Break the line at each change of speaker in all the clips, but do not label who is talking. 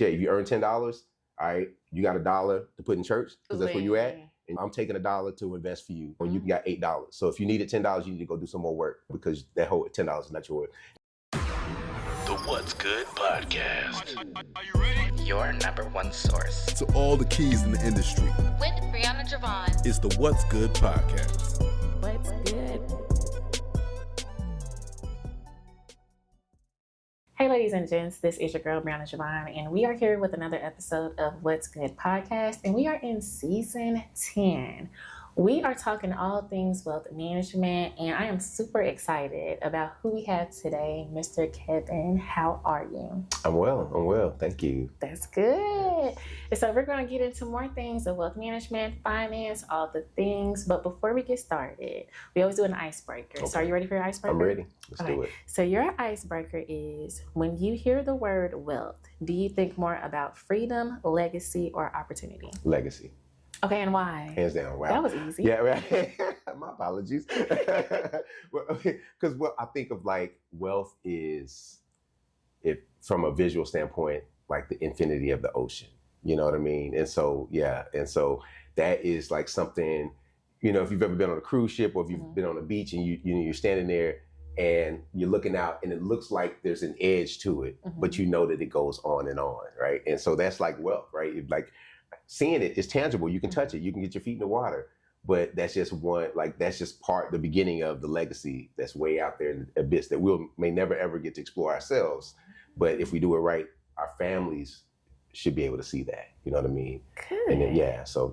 Jay, if you earn $10, all right, you got $1 to put in church because that's where you at. And I'm taking $1 to invest for you, and you got $8. So if you needed $10, you need to go do some more work because that whole $10 is not yours.
The What's Good Podcast. Are you ready? Your number one source
to all the keys in the industry.
With Brianna Jovahn.
It's the What's Good Podcast.
What's good?
Hey ladies and gents, this is your girl Brianna Jovahn, and we are here with another episode of What's Good Podcast, and we are in season 10. We are talking all things wealth management, and I am super excited about who we have today, Mr. Kevin. How are you?
I'm well. Thank you.
That's good. And so we're going to get into more things of wealth management, finance, all the things. But before we get started, we always do an icebreaker. Okay. So are you ready for your icebreaker?
I'm ready. Let's do it.
So your icebreaker is, when you hear the word wealth, do you think more about freedom, legacy, or opportunity?
Legacy.
Okay, and why?
Hands down. Wow.
That was easy.
Yeah, right. My apologies. Because I think of like wealth is, if from a visual standpoint, like the infinity of the ocean. You know what I mean? And so, yeah. And so that is like something, you know, if you've ever been on a cruise ship or if you've been on a beach and you're standing there and you're looking out and it looks like there's an edge to it, but you know that it goes on, right? And so that's like wealth, right? Like, seeing it is tangible. You can touch it. You can get your feet in the water. But that's just that's just the beginning of the legacy that's way out there in the abyss that may never ever get to explore ourselves. But if we do it right, our families should be able to see that. You know what I mean?
Good.
And then, so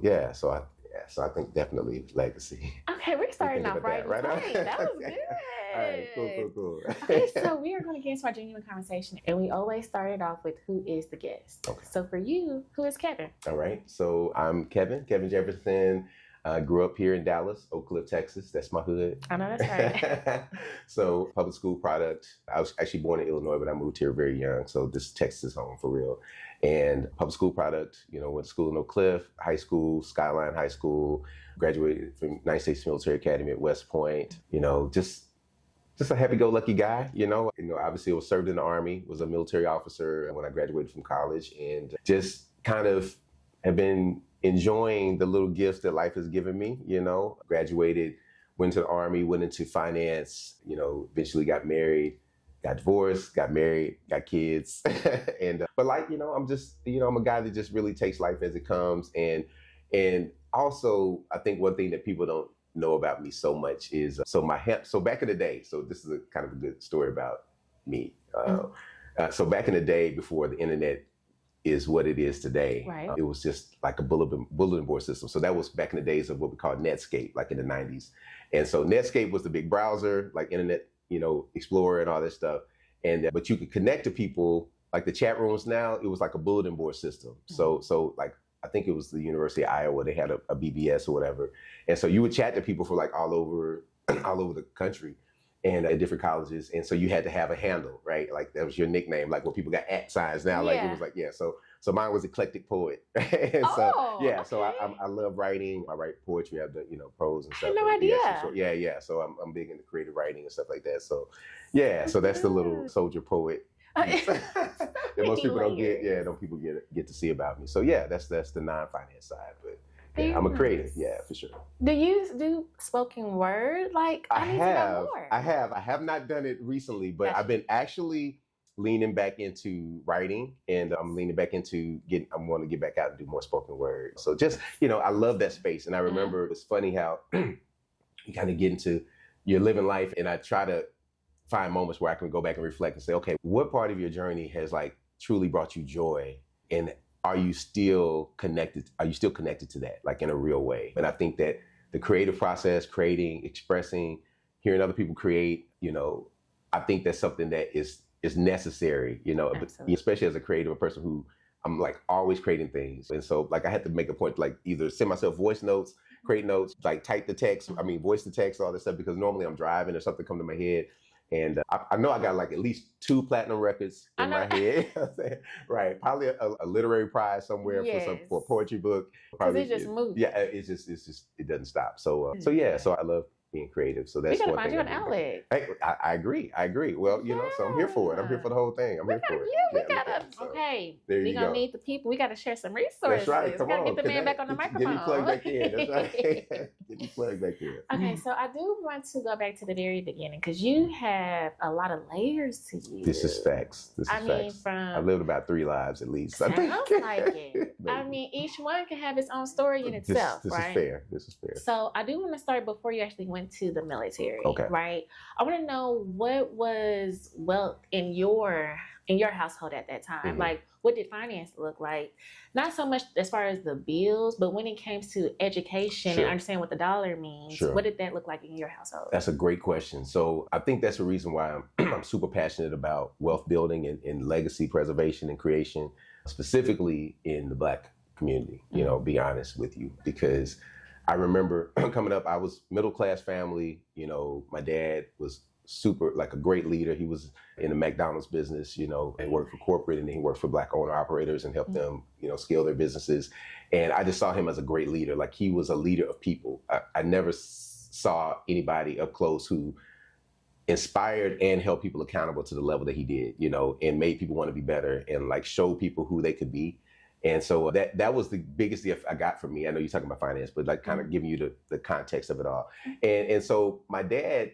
I think definitely legacy.
Okay, we're starting off right. That was good.
All right, cool.
Okay, so we are going to get into our genuine conversation, and we always started off with who is the guest. Okay. So for you, who is Kevin?
All right, so I'm Kevin Jefferson. Grew up here in Dallas, Oak Cliff, Texas. That's my hood.
I know that's right.
So public school product. I was actually born in Illinois, but I moved here very young. So this Texas is home for real. And public school product, went to school in Oak Cliff, high school, Skyline High School, graduated from United States Military Academy at West Point. Just a happy-go-lucky guy, obviously I was served in the Army, was a military officer when I graduated from college, and just kind of have been enjoying the little gifts that life has given me, graduated, went to the Army, went into finance, eventually got married, got divorced, got married, got kids. But I'm just, I'm a guy that just really takes life as it comes. And also, I think one thing that people don't know about me so much is, so back in the day, so this is a kind of a good story about me. So back in the day, before the internet is what it is today, right. It was just like a bulletin board system. So that was back in the days of what we call Netscape, like in the 90s. And so Netscape was the big browser, like Internet, Explorer and all that stuff. And but you could connect to people, like the chat rooms now, it was like a bulletin board system. So like, I think it was the University of Iowa, they had a BBS or whatever. And so you would chat to people for like all over the country and at different colleges. And so you had to have a handle, right? Like that was your nickname, like when people got @ signs now, like it was like, yeah. So mine was Eclectic Poet. And so I love writing. I write poetry. I have the, prose and stuff.
I had no idea.
Yeah. So I'm big into creative writing and stuff like that. So yeah, so that's the little soldier poet that most people don't get. Yeah, people get to see about me. So yeah, that's the non-finance side, but yeah, I'm a creative. Yeah, for sure.
Do you do spoken word? Like I
have not done it recently, but I've been actually leaning back into writing, and I'm leaning back into I'm going to get back out and do more spoken word. So just, I love that space. And I remember it's funny how you kind of get into your living life, and I try to find moments where I can go back and reflect and say, okay, what part of your journey has like truly brought you joy? And are you still connected to that, like in a real way? And I think that the creative process, creating, expressing, hearing other people create, I think that's something that is necessary, especially as a creative, a person who I'm like always creating things. And so like I had to make a point to like either send myself voice notes, create notes, like type the text, voice the text, all this stuff, because normally I'm driving or something come to my head. And I know I got like at least 2 platinum records in my head. Right. Probably a literary prize somewhere for a poetry book.
Because it just moves.
Yeah, it doesn't stop. So I love being creative. So
We
that's
gotta
one
find
thing.
you an outlet.
I agree. Well, so I'm here for it. I'm here for the whole thing. I'm here for it.
We gotta. Okay,
there
we
you
gonna
go.
need the people. We gotta share some resources.
That's right. Come
we gotta
on.
get the man back on the microphone.
Get me plugged back in. That's right. Get me plugged back in.
Okay, so I do want to go back to the very beginning because you have a lot of layers to you.
This is facts.
I mean,
I've lived about 3 lives at least.
Sounds like it. I mean, each one can have its own story in itself,
this
right?
This is fair.
So I do want to start before you actually went to the military,
okay.
right? I want to know what was wealth in your household at that time.
Mm-hmm.
Like, what did finance look like? Not so much as far as the bills, but when it came to education and understand what the dollar means, what did that look like in your household?
That's a great question. So I think that's the reason why I'm super passionate about wealth building and legacy preservation and creation, specifically in the Black community, be honest with you, because I remember coming up, I was middle class family, my dad was super, like a great leader. He was in the McDonald's business, and worked for corporate, and then he worked for Black owner operators and helped them, scale their businesses. And I just saw him as a great leader. Like, he was a leader of people. I never saw anybody up close who inspired and held people accountable to the level that he did, and made people want to be better and like show people who they could be. And so that was the biggest gift I got from me. I know you're talking about finance, but like kind of giving you the context of it all. And so my dad,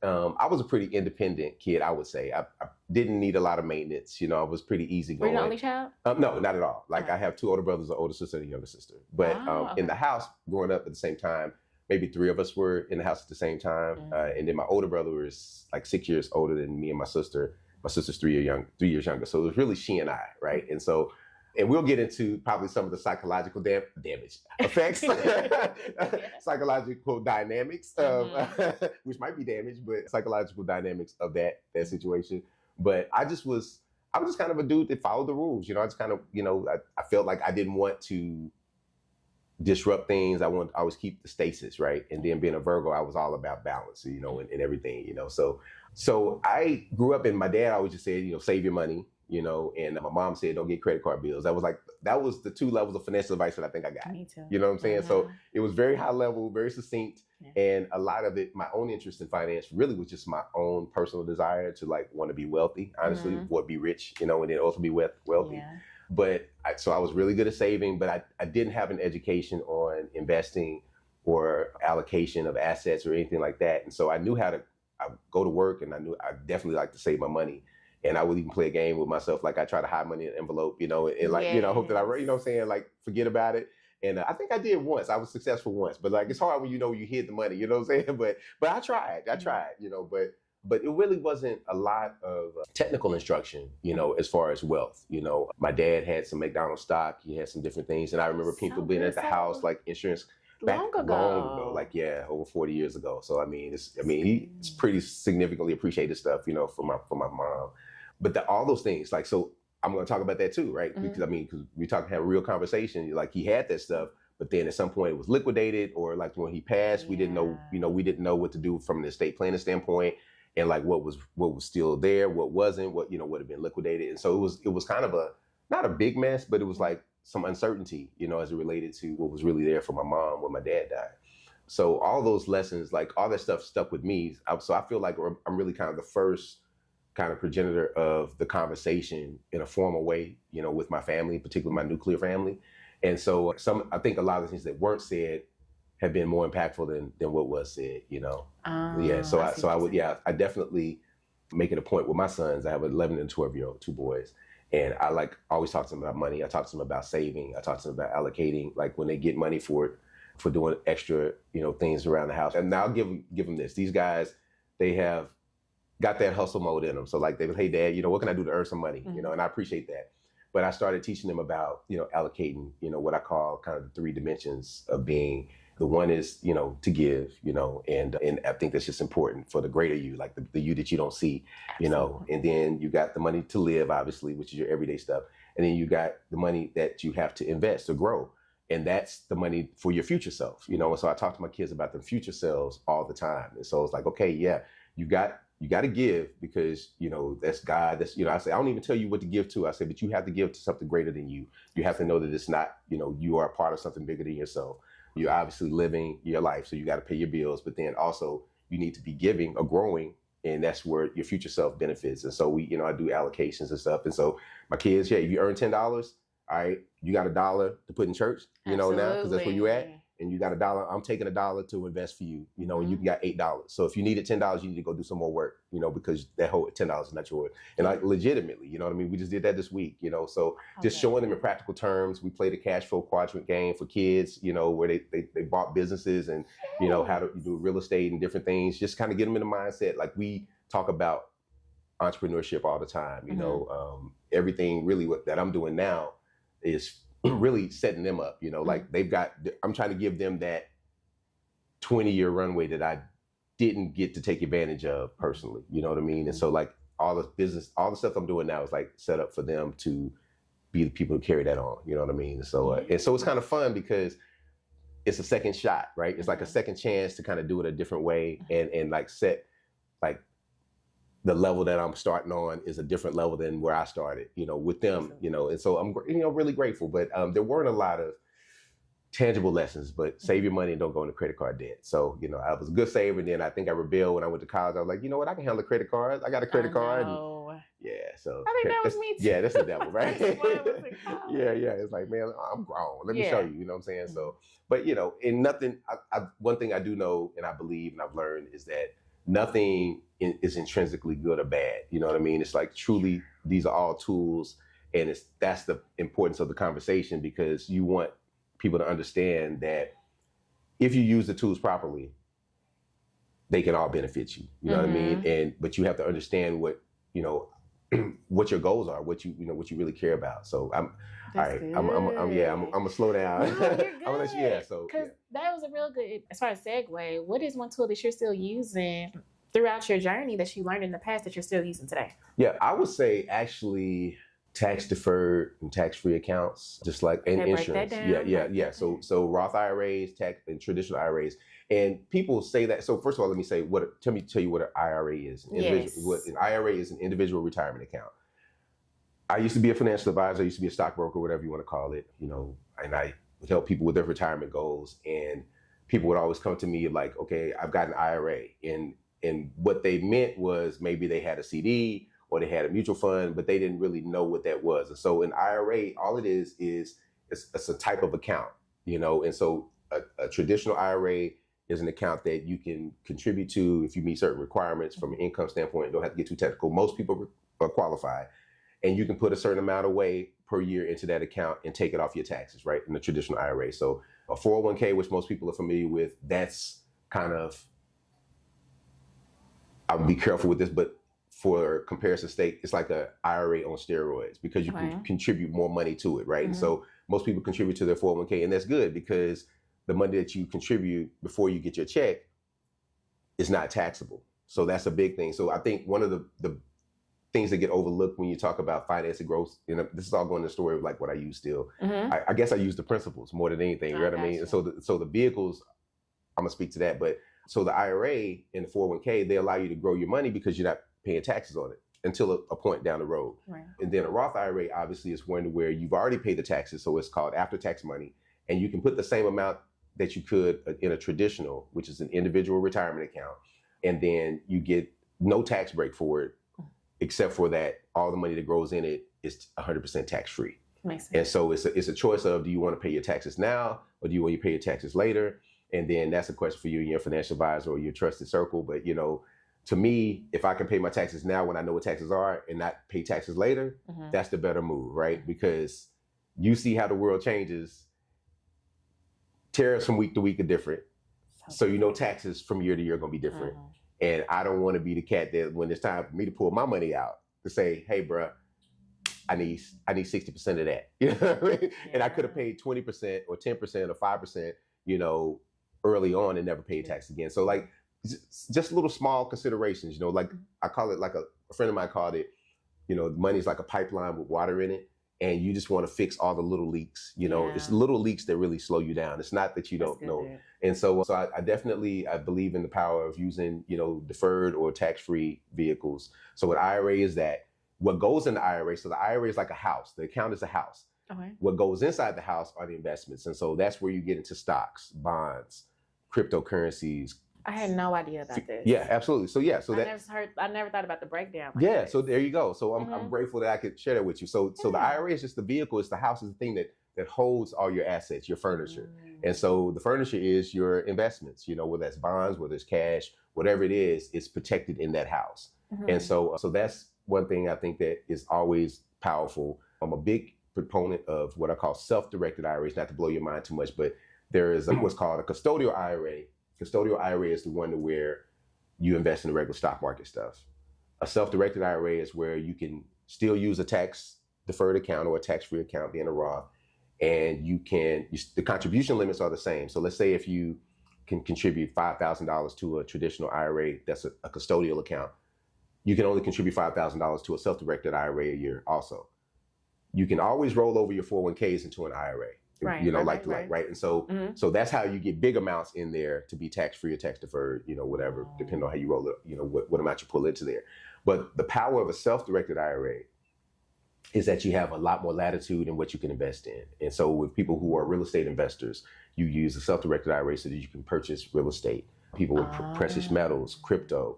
I was a pretty independent kid, I would say. I didn't need a lot of maintenance. I was pretty easygoing.
Were you the only child?
No, not at all. Like, I have 2 older brothers, an older sister and a younger sister. But in the house, growing up at the same time, maybe 3 of us were in the house at the same time. And then my older brother was like 6 years older than me and my sister. My sister's 3 years younger. So it was really she and I, right? And we'll get into probably some of the psychological damage effects, psychological dynamics, which might be damage, but psychological dynamics of that situation. But I was just kind of a dude that followed the rules. I just kind of, I felt like I didn't want to disrupt things. I wanted to always keep the stasis, right? And then being a Virgo, I was all about balance, and everything, So I grew up, and my dad always just said, save your money. And my mom said, don't get credit card bills. That was the 2 levels of financial advice that I think I got.
Me too.
You know what I'm saying? So it was very high level, very succinct. Yeah. And a lot of it, my own interest in finance really was just my own personal desire to like want to be wealthy, honestly, or be rich, and then also be wealthy. Yeah. But so I was really good at saving, but I didn't have an education on investing or allocation of assets or anything like that. And so I knew I go to work, and I knew I definitely like to save my money. And I would even play a game with myself. Like, I try to hide money in an envelope, and like, hope that what I'm saying? Like, forget about it. And I think I did once. I was successful once, but like, it's hard when you hid the money, what I'm saying? But I tried, but it really wasn't a lot of technical instruction, as far as wealth. My dad had some McDonald's stock. He had some different things. And I remember people being at the house, like insurance long ago, like, over 40 years ago. So, it's pretty significantly appreciated stuff, for my mom. But all those things, like, so I'm going to talk about that too, right? Because we have a real conversation. Like, he had that stuff, but then at some point it was liquidated, or like when he passed, we didn't know, we didn't know what to do from an estate planning standpoint, and like what was still there, what wasn't, what would have been liquidated. And so it was kind of not a big mess, but it was like some uncertainty, as it related to what was really there for my mom when my dad died. So all those lessons, like all that stuff stuck with me. So I feel like I'm really kind of the first kind of progenitor of the conversation in a formal way, with my family, particularly my nuclear family. And so I think a lot of the things that weren't said have been more impactful than what was said, So I definitely make it a point with my sons. I have an 11 and 12-year-old, 2 boys. And I always talk to them about money. I talk to them about saving. I talk to them about allocating, like when they get money for doing extra, things around the house. And now I'll give them this. These guys, they have got that hustle mode in them. So like, they hey, Dad, what can I do to earn some money? And I appreciate that. But I started teaching them about, allocating, what I call kind of the 3 dimensions of being. The one is, to give, and I think that's just important for the greater you, like the you that you don't see, and then you got the money to live, obviously, which is your everyday stuff. And then you got the money that you have to invest or grow. And that's the money for your future self, And so I talk to my kids about their future selves all the time. And so it's like, okay, yeah, you got to give because, that's God. That's, I say, I don't even tell you what to give to. I say, but you have to give to something greater than you. You have to know that it's not, you are a part of something bigger than yourself. You're obviously living your life, so you got to pay your bills, but then also you need to be giving or growing, and that's where your future self benefits. And so I do allocations and stuff. And so my kids, if you earn $10, all right, you got $1 to put in church, now, because that's where you at. And you got $1, I'm taking $1 to invest for you, and you got $8. So if you needed $10, you need to go do some more work, because that whole $10 is not yours. And like legitimately, you know what I mean? We just did that this week, so just showing them in practical terms. We played a cash flow quadrant game for kids, where they bought businesses and, how to do real estate and different things, just kind of get them in the mindset. Like we talk about entrepreneurship all the time, everything really that I'm doing now is really setting them up, like I'm trying to give them that 20-year runway that I didn't get to take advantage of personally, you know what I mean? And so like all the stuff I'm doing now is like set up for them to be the people who carry that on, you know what I mean? So and so it's kind of fun because it's a second shot, right? It's like a second chance to kind of do it a different way and like set like the level that I'm starting on is a different level than where I started, with them, and so I'm, really grateful. But there weren't a lot of tangible lessons, but save your money and don't go into credit card debt. So, I was a good saver. And then I think I rebelled when I went to college. I was like, you know what? I can handle a credit card. I got a credit card. And, so.
I think that was me too.
Yeah, that's the devil, right?
That's why I was in college.
Yeah. It's like, man, I'm grown. Let me show you, you know what I'm saying? So, but, and nothing, one thing I do know and I believe and I've learned is that nothing is intrinsically good or bad. You know what I mean? It's like truly, these are all tools, and that's the importance of the conversation, because you want people to understand that if you use the tools properly, they can all benefit you. You know what I mean? But you have to understand what what your goals are, what you really care about. So I'm gonna slow down.
No, you're good.
I'm gonna let you, so
because that was a real good, as far as segue. What is one tool that you're still using throughout your journey that you learned in the past that you're still using today?
Yeah, I would say actually tax deferred and tax free accounts, just like and insurance. Yeah. So Roth IRAs, tax and traditional IRAs. And people say that. So first of all, let me say tell you what an IRA is. What an IRA is, an individual retirement account. I used to be a financial advisor. I used to be a stockbroker, whatever you want to call it, and I would help people with their retirement goals. And people would always come to me like, okay, I've got an IRA. And what they meant was maybe they had a CD or they had a mutual fund, but they didn't really know what that was. And so an IRA, all it is it's a type of account, and so a traditional IRA is an account that you can contribute to if you meet certain requirements from an income standpoint. You don't have to get too technical. Most people are qualified, and you can put a certain amount away per year into that account and take it off your taxes, right? In the traditional IRA. So a 401k, which most people are familiar with, that's kind of, I'll be careful with this, but for comparison sake, it's like a IRA on steroids because you can contribute more money to it, right? And so most people contribute to their 401k, and that's good because the money that you contribute before you get your check is not taxable. So that's a big thing. So I think one of the things that get overlooked when you talk about finance and growth, this is all going to the story of like what I use still. I guess I use the principles more than anything, you know what I mean? And so the vehicles, I'm gonna speak to that, but so the IRA and the 401k, they allow you to grow your money because you're not paying taxes on it until a point down the road. Right. And then a Roth IRA obviously is one where you've already paid the taxes, so it's called after-tax money, and you can put the same amount that you could in a traditional, which is an individual retirement account, and then you get no tax break for it, except for that all the money that grows in it is 100% tax-free. And so it's a choice of, do you want to pay your taxes now, or do you want to pay your taxes later? And then that's a question for you and your financial advisor or your trusted circle. But, to me, if I can pay my taxes now when I know what taxes are and not pay taxes later, that's the better move, right? Because you see how the world changes. Tariffs from week to week are different. So taxes from year to year are going to be different. And I don't want to be the cat that when it's time for me to pull my money out to say, hey, bruh, I need 60% of that. You know what I mean? And I could have paid 20% or 10% or 5%, early on and never paid tax again. So like just little small considerations, like I call it like a friend of mine called it, money's like a pipeline with water in it. And you just want to fix all the little leaks, it's little leaks that really slow you down. It's not that you don't know. And so I definitely, I believe in the power of using, deferred or tax-free vehicles. So what IRA is that, what goes in the IRA, so the IRA is like a house. The account is a house.
Okay.
What goes inside the house are the investments. And so that's where you get into stocks, bonds, cryptocurrencies.
I had no idea about this.
Yeah, absolutely. So yeah, so
I never thought about the breakdown. Like
yeah,
this.
so there you go. So I'm grateful that I could share that with you. So the IRA is just the vehicle. It's the house is the thing that holds all your assets, your furniture. And so the furniture is your investments, whether that's bonds, whether it's cash, whatever it is, it's protected in that house. And so that's one thing I think that is always powerful. I'm a big proponent of what I call self-directed IRAs, not to blow your mind too much, but there is what's called a custodial IRA. Custodial IRA is the one to where you invest in the regular stock market stuff. A self-directed IRA is where you can still use a tax-deferred account or a tax-free account, being a Roth, and the contribution limits are the same. So let's say if you can contribute $5,000 to a traditional IRA, that's a custodial account, you can only contribute $5,000 to a self-directed IRA a year also. You can always roll over your 401ks into an IRA.
Right,
right. And so so that's how you get big amounts in there to be tax-free or tax-deferred, whatever, depending on how you roll it, what amount you pull into there. But the power of a self-directed IRA is that you have a lot more latitude in what you can invest in. And so with people who are real estate investors, you use a self-directed IRA so that you can purchase real estate. People with precious metals, crypto,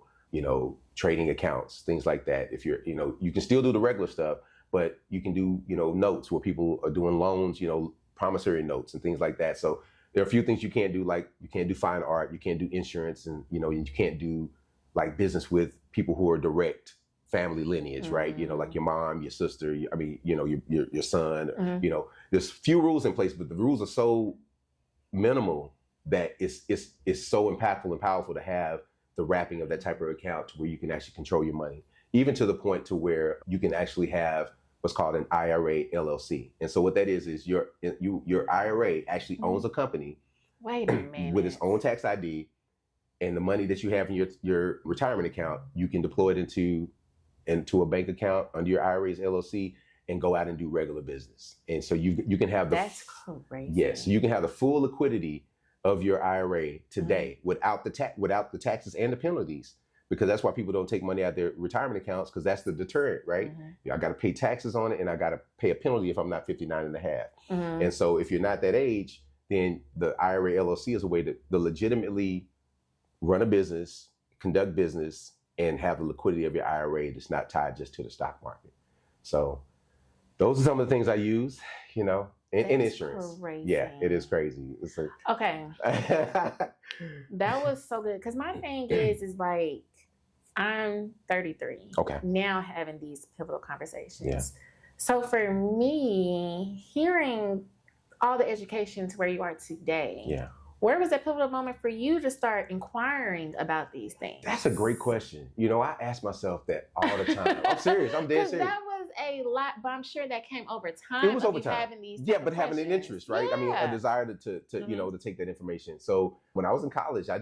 trading accounts, things like that. If you're, you can still do the regular stuff, but you can do, notes where people are doing loans, promissory notes and things like that. So there are a few things you can't do, like you can't do fine art, you can't do insurance, and you can't do like business with people who are direct family lineage, right? Like your mom, your sister, your son, there's few rules in place, but the rules are so minimal that it's so impactful and powerful to have the wrapping of that type of account to where you can actually control your money, even to the point to where you can actually have what's called an IRA LLC. And so what that is your IRA actually owns a company.
Wait a minute.
With its own tax ID, and the money that you have in your retirement account, you can deploy it into a bank account under your IRA's LLC and go out and do regular business. And so you can have
that's crazy.
Yes, you can have the full liquidity of your IRA today without the taxes and the penalties. Because that's why people don't take money out of their retirement accounts, because that's the deterrent, right? I got to pay taxes on it, and I got to pay a penalty if I'm not 59 and a half. And so if you're not that age, then the IRA LLC is a way to legitimately run a business, conduct business, and have the liquidity of your IRA that's not tied just to the stock market. So those are some of the things I use, in insurance.
Crazy.
Yeah, it is crazy. It's like,
okay. That was so good. Because my thing is like, I'm 33.
Okay.
Now having these pivotal conversations.
Yeah.
So for me, hearing all the education to where you are today, where was that pivotal moment for you to start inquiring about these things?
That's a great question. I ask myself that all the time. I'm serious. I'm dead serious.
That was a lot, but I'm sure that came over time.
It was over time.
Having these
but having an interest, right?
Yeah.
I mean, a desire to to take that information. So when I was in college, I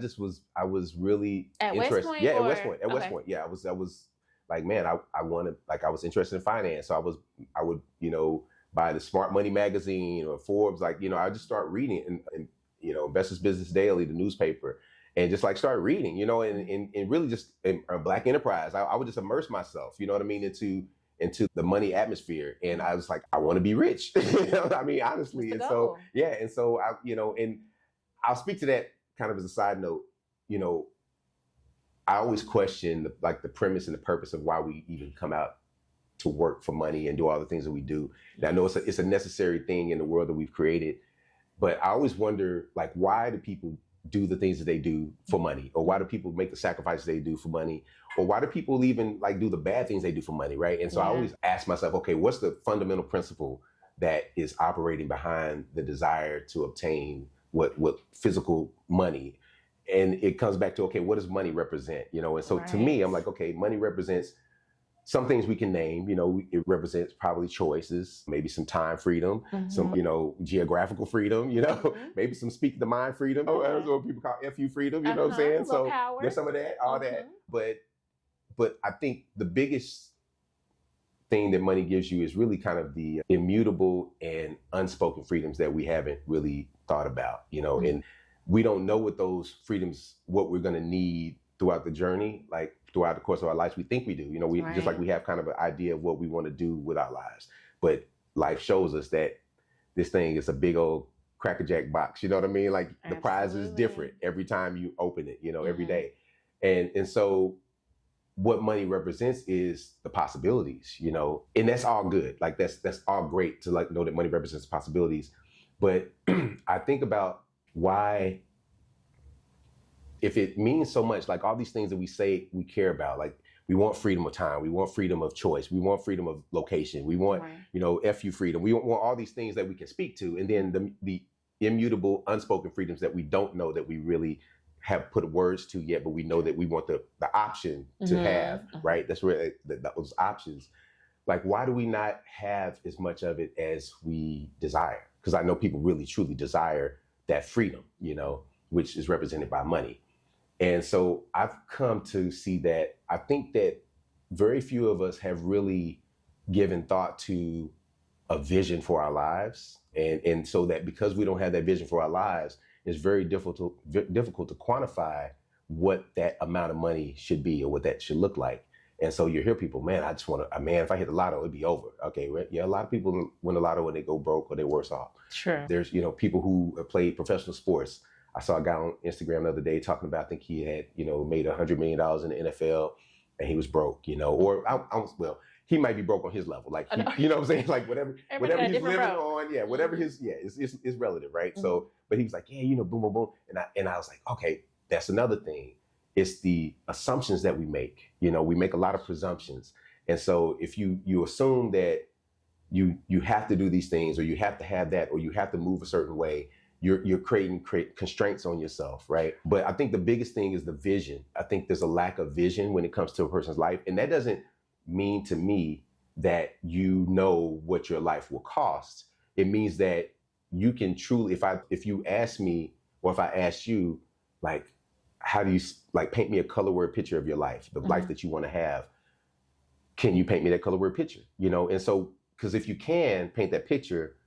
was really interested.
West Point,
at West Point. At West Point. Yeah, I was like, man, I wanted, like, I was interested in finance. So I would buy the Smart Money magazine or Forbes, I just start reading and Investors Business Daily, the newspaper, and just like start reading, and really just Black Enterprise. I would just immerse myself, into the money atmosphere. And I was like, I want to be rich. I mean, honestly. And so, and so and I'll speak to that kind of as a side note. I always question the premise and the purpose of why we even come out to work for money and do all the things that we do. And I know it's a necessary thing in the world that we've created, but I always wonder, why do people do the things that they do for money? Or why do people make the sacrifices they do for money? Or why do people even do the bad things they do for money, right? And so I always ask myself, okay, what's the fundamental principle that is operating behind the desire to obtain what physical money? And it comes back to, okay, what does money represent? And so to me, I'm like, okay, money represents some things we can name. It represents probably choices, maybe some time freedom, some, geographical freedom, maybe some speak the mind freedom. That's what people call FU freedom, you know what I'm saying? So
power.
There's some of that, all that. But I think the biggest thing that money gives you is really kind of the immutable and unspoken freedoms that we haven't really thought about, and we don't know what those freedoms, what we're going to need throughout the journey, throughout the course of our lives. We think we do, just like we have kind of an idea of what we want to do with our lives. But life shows us that this thing is a big old crackerjack box. You know what I mean? Like the prize is different every time you open it, every day. And so what money represents is the possibilities, and that's all good. Like that's all great to know that money represents possibilities. But I think about why, if it means so much, like all these things that we say we care about, like we want freedom of time, we want freedom of choice, we want freedom of location, we want, FU freedom, we want all these things that we can speak to, and then the immutable, unspoken freedoms that we don't know that we really have put words to yet, but we know that we want the option to have, right? That's where those options, like why do we not have as much of it as we desire? Because I know people really truly desire that freedom, which is represented by money. And so I've come to see that I think that very few of us have really given thought to a vision for our lives. And so that because we don't have that vision for our lives, it's very difficult to quantify what that amount of money should be or what that should look like. And so you hear people, man, I just want to, if I hit the lotto, it'd be over. Okay, right? Yeah, a lot of people win the lotto when they go broke or they're worse off.
Sure.
There's, people who play professional sports. I saw a guy on Instagram the other day talking about, I think he had, made $100 million in the NFL and he was broke, or he might be broke on his level. Like, you know what I'm saying? Like whatever he's living on, whatever it's relative, right? Mm-hmm. So, but he was like, boom, boom, boom. And I was like, okay, that's another thing. It's the assumptions that we make. We make a lot of presumptions. And so if you assume that you have to do these things, or you have to have that, or you have to move a certain way, you're creating constraints on yourself, right? But I think the biggest thing is the vision. I think there's a lack of vision when it comes to a person's life. And that doesn't mean to me that what your life will cost. It means that you can truly, if you ask me, or if I ask you, like, how do you paint me a color word picture of your life, the life that you want to have? Can you paint me that color word picture? And so, because if you can paint that picture,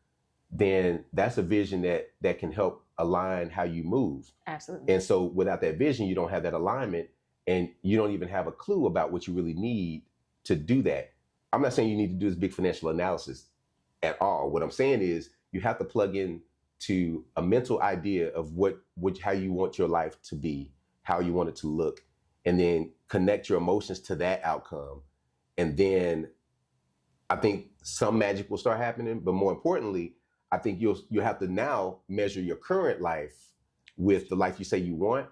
then that's a vision that can help align how you move.
Absolutely.
And so without that vision, you don't have that alignment, and you don't even have a clue about what you really need to do that. I'm not saying you need to do this big financial analysis at all. What I'm saying is you have to plug in to a mental idea of how you want your life to be, how you want it to look, and then connect your emotions to that outcome. And then I think some magic will start happening. But more importantly, I think you'll have to now measure your current life with the life you say you want.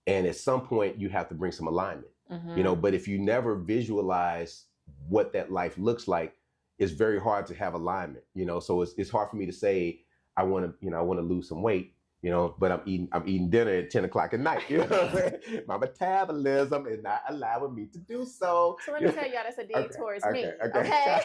And at some point you have to bring some alignment, but if you never visualize what that life looks like, it's very hard to have alignment, so it's hard for me to say, I want to lose some weight, but I'm eating dinner at 10 o'clock at night. You know what I'm saying? My metabolism is not allowing me to do so.
So let me tell y'all, that's a dig towards me.
Okay.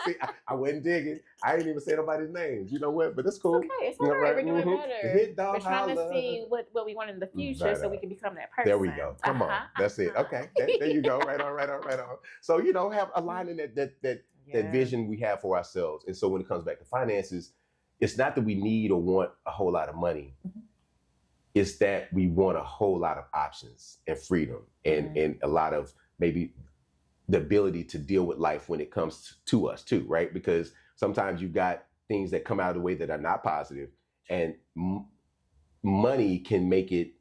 See, I wasn't digging. I didn't even say nobody's names. You know what? But it's cool.
It's okay. It's all right. We're doing better.
Hit dog,
we're trying to see what we want in the future so we can become that person.
There we go. Come on. That's it. Okay. There you go. Right on. So, have aligning that vision we have for ourselves. And so when it comes back to finances, it's not that we need or want a whole lot of money. It's that we want a whole lot of options and freedom and a lot of maybe the ability to deal with life when it comes to us too, right? Because sometimes you've got things that come out of the way that are not positive, and money can make it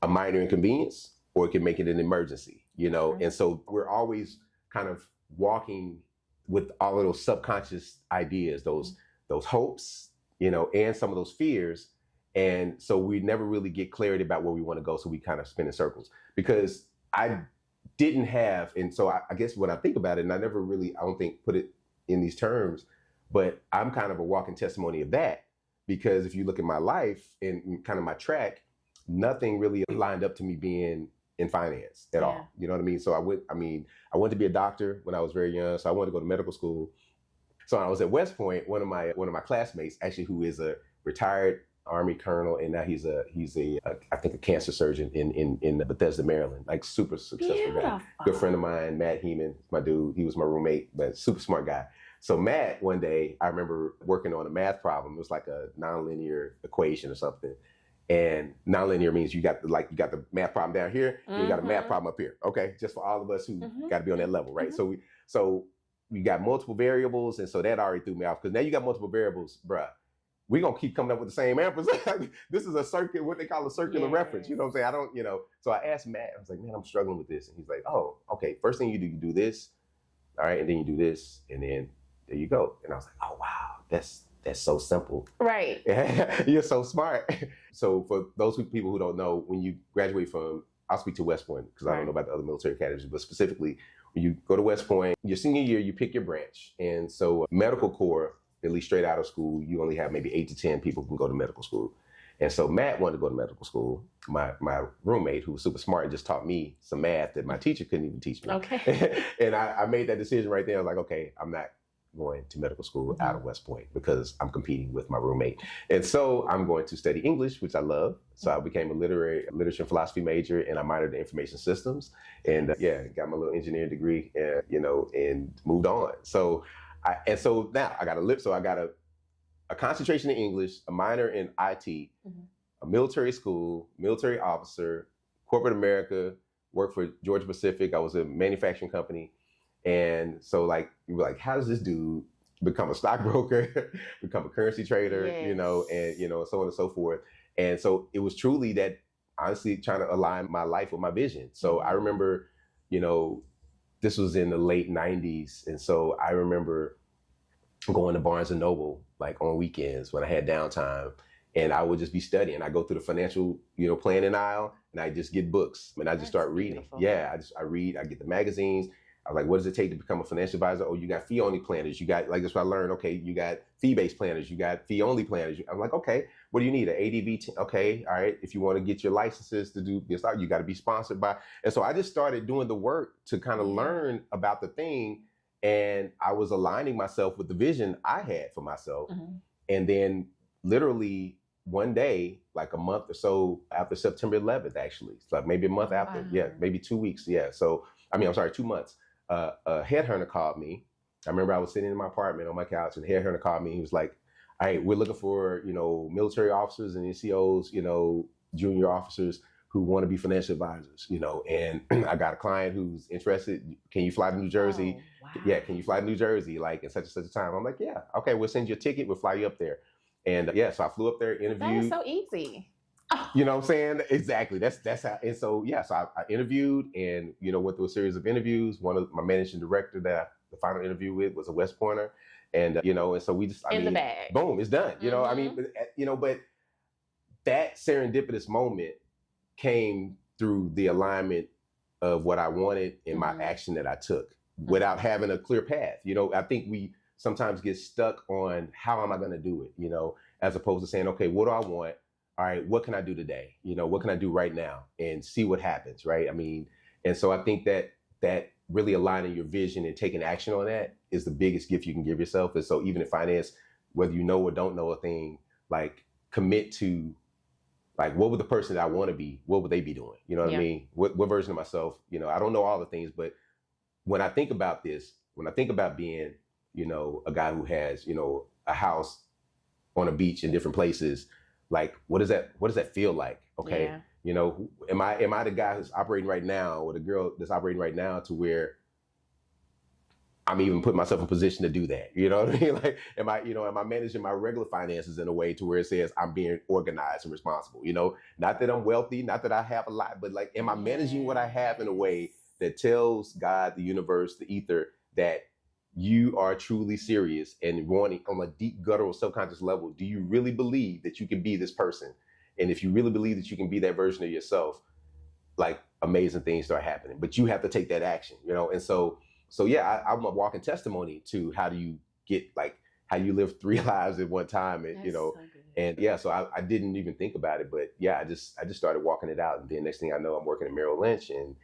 a minor inconvenience, or it can make it an emergency, And so we're always kind of walking with all of those subconscious ideas, those hopes, and some of those fears. And so we never really get clarity about where we want to go. So we kind of spin in circles, because I didn't have. And so I guess when I think about it, and I never really, I don't think put it in these terms, but I'm kind of a walking testimony of that, because if you look at my life and kind of my track, nothing really lined up to me being in finance at all. You know what I mean? So I wanted to be a doctor when I was very young. So I wanted to go to medical school. So I was at West Point. One of my classmates, actually, who is a retired Army colonel, and now he's a I think a cancer surgeon in Bethesda, Maryland. Like super successful guy. Good friend of mine, Matt Heeman, my dude. He was my roommate, but super smart guy. So Matt, one day, I remember working on a math problem. It was like a nonlinear equation or something. And nonlinear means you got the math problem down here, and you got a math problem up here. Okay, just for all of us who got to be on that level, right? So you got multiple variables. And so that already threw me off because now you got multiple variables, bruh. We're going to keep coming up with the same answers. This is a circuit, what they call a circular reference. You know what I'm saying? I don't, so I asked Matt, I was like, man, I'm struggling with this. And he's like, oh, okay. First thing you do this. All right. And then you do this. And then there you go. And I was like, oh, wow, that's so simple.
Right.
You're so smart. So for those people who don't know, when you graduate from, I'll speak to West Point because I don't know about the other military academies, but specifically when you go to West Point, your senior year, you pick your branch. And so medical corps, at least straight out of school, you only have maybe 8 to 10 people who can go to medical school. And so Matt wanted to go to medical school. My roommate, who was super smart, just taught me some math that my teacher couldn't even teach me.
Okay.
And I made that decision right there. I was like, okay, I'm not going to medical school out of West Point because I'm competing with my roommate. And so I'm going to study English, which I love. So I became a literature and philosophy major, and I minored in information systems. And got my little engineering degree, and moved on. So now I got a concentration in English, a minor in IT, a military school, military officer, corporate America, worked for Georgia Pacific. I was a manufacturing company. And so you were like, how does this dude become a stockbroker, become a currency trader, and so on and so forth. And so it was truly that, honestly, trying to align my life with my vision. So I remember, this was in the late 90s. And so I remember going to Barnes and Noble, on weekends when I had downtime, and I would just be studying. I go through the financial, planning aisle, and I just get books, and I just start reading.
Beautiful.
Yeah, I read, I get the magazines. I was like, what does it take to become a financial advisor? Oh, you got fee-only planners. You got, that's what I learned. Okay, you got fee-based planners. You got fee-only planners. I'm like, okay, what do you need? An ADV? Okay, all right. If you want to get your licenses to do this, you got to be sponsored by. And so I just started doing the work to kind of learn about the thing. And I was aligning myself with the vision I had for myself. And then literally one day, a month or so after September 11th, actually, so maybe a month after, maybe 2 weeks. Yeah. So, 2 months. A headhunter called me. I remember I was sitting in my apartment on my couch, and the headhunter called me. He was like, all right, we're looking for, military officers and NCOs, junior officers who want to be financial advisors, and I got a client who's interested. Can you fly to New Jersey?
Oh, wow.
Yeah, can you fly to New Jersey, in such and such a time? I'm like, yeah, okay, we'll send you a ticket. We'll fly you up there. And so I flew up there, interviewed.
That was so easy.
You know what I'm saying? Exactly. That's how. And so, so I interviewed and, went through a series of interviews. One of my managing director the final interview with was a West Pointer. And, and so we just,
the bag.
Boom, it's done. But that serendipitous moment came through the alignment of what I wanted and my action that I took without having a clear path. I think we sometimes get stuck on how am I going to do it, as opposed to saying, okay, what do I want? All right, what can I do today? What can I do right now and see what happens, right? And so I think that really aligning your vision and taking action on that is the biggest gift you can give yourself. And so even in finance, whether you know or don't know a thing, commit to, what would the person that I want to be, what would they be doing? You know what I mean? What version of myself, I don't know all the things, but when I think about this, when I think about being, a guy who has, a house on a beach in different places, what does that feel like? Okay. Yeah. Am I the guy who's operating right now, or the girl that's operating right now, to where I'm even putting myself in position to do that? You know what I mean? Am I managing my regular finances in a way to where it says I'm being organized and responsible? Not that I'm wealthy, not that I have a lot, but am I managing what I have in a way that tells God, the universe, the ether, that you are truly serious and wanting on a deep guttural subconscious level? Do you really believe that you can be this person? And if you really believe that you can be that version of yourself, amazing things start happening. But you have to take that action, And so I'm a walking testimony to how do you get how you live 3 lives at one time, and so I didn't even think about it, but I just started walking it out, and then next thing I know, I'm working at Merrill Lynch, and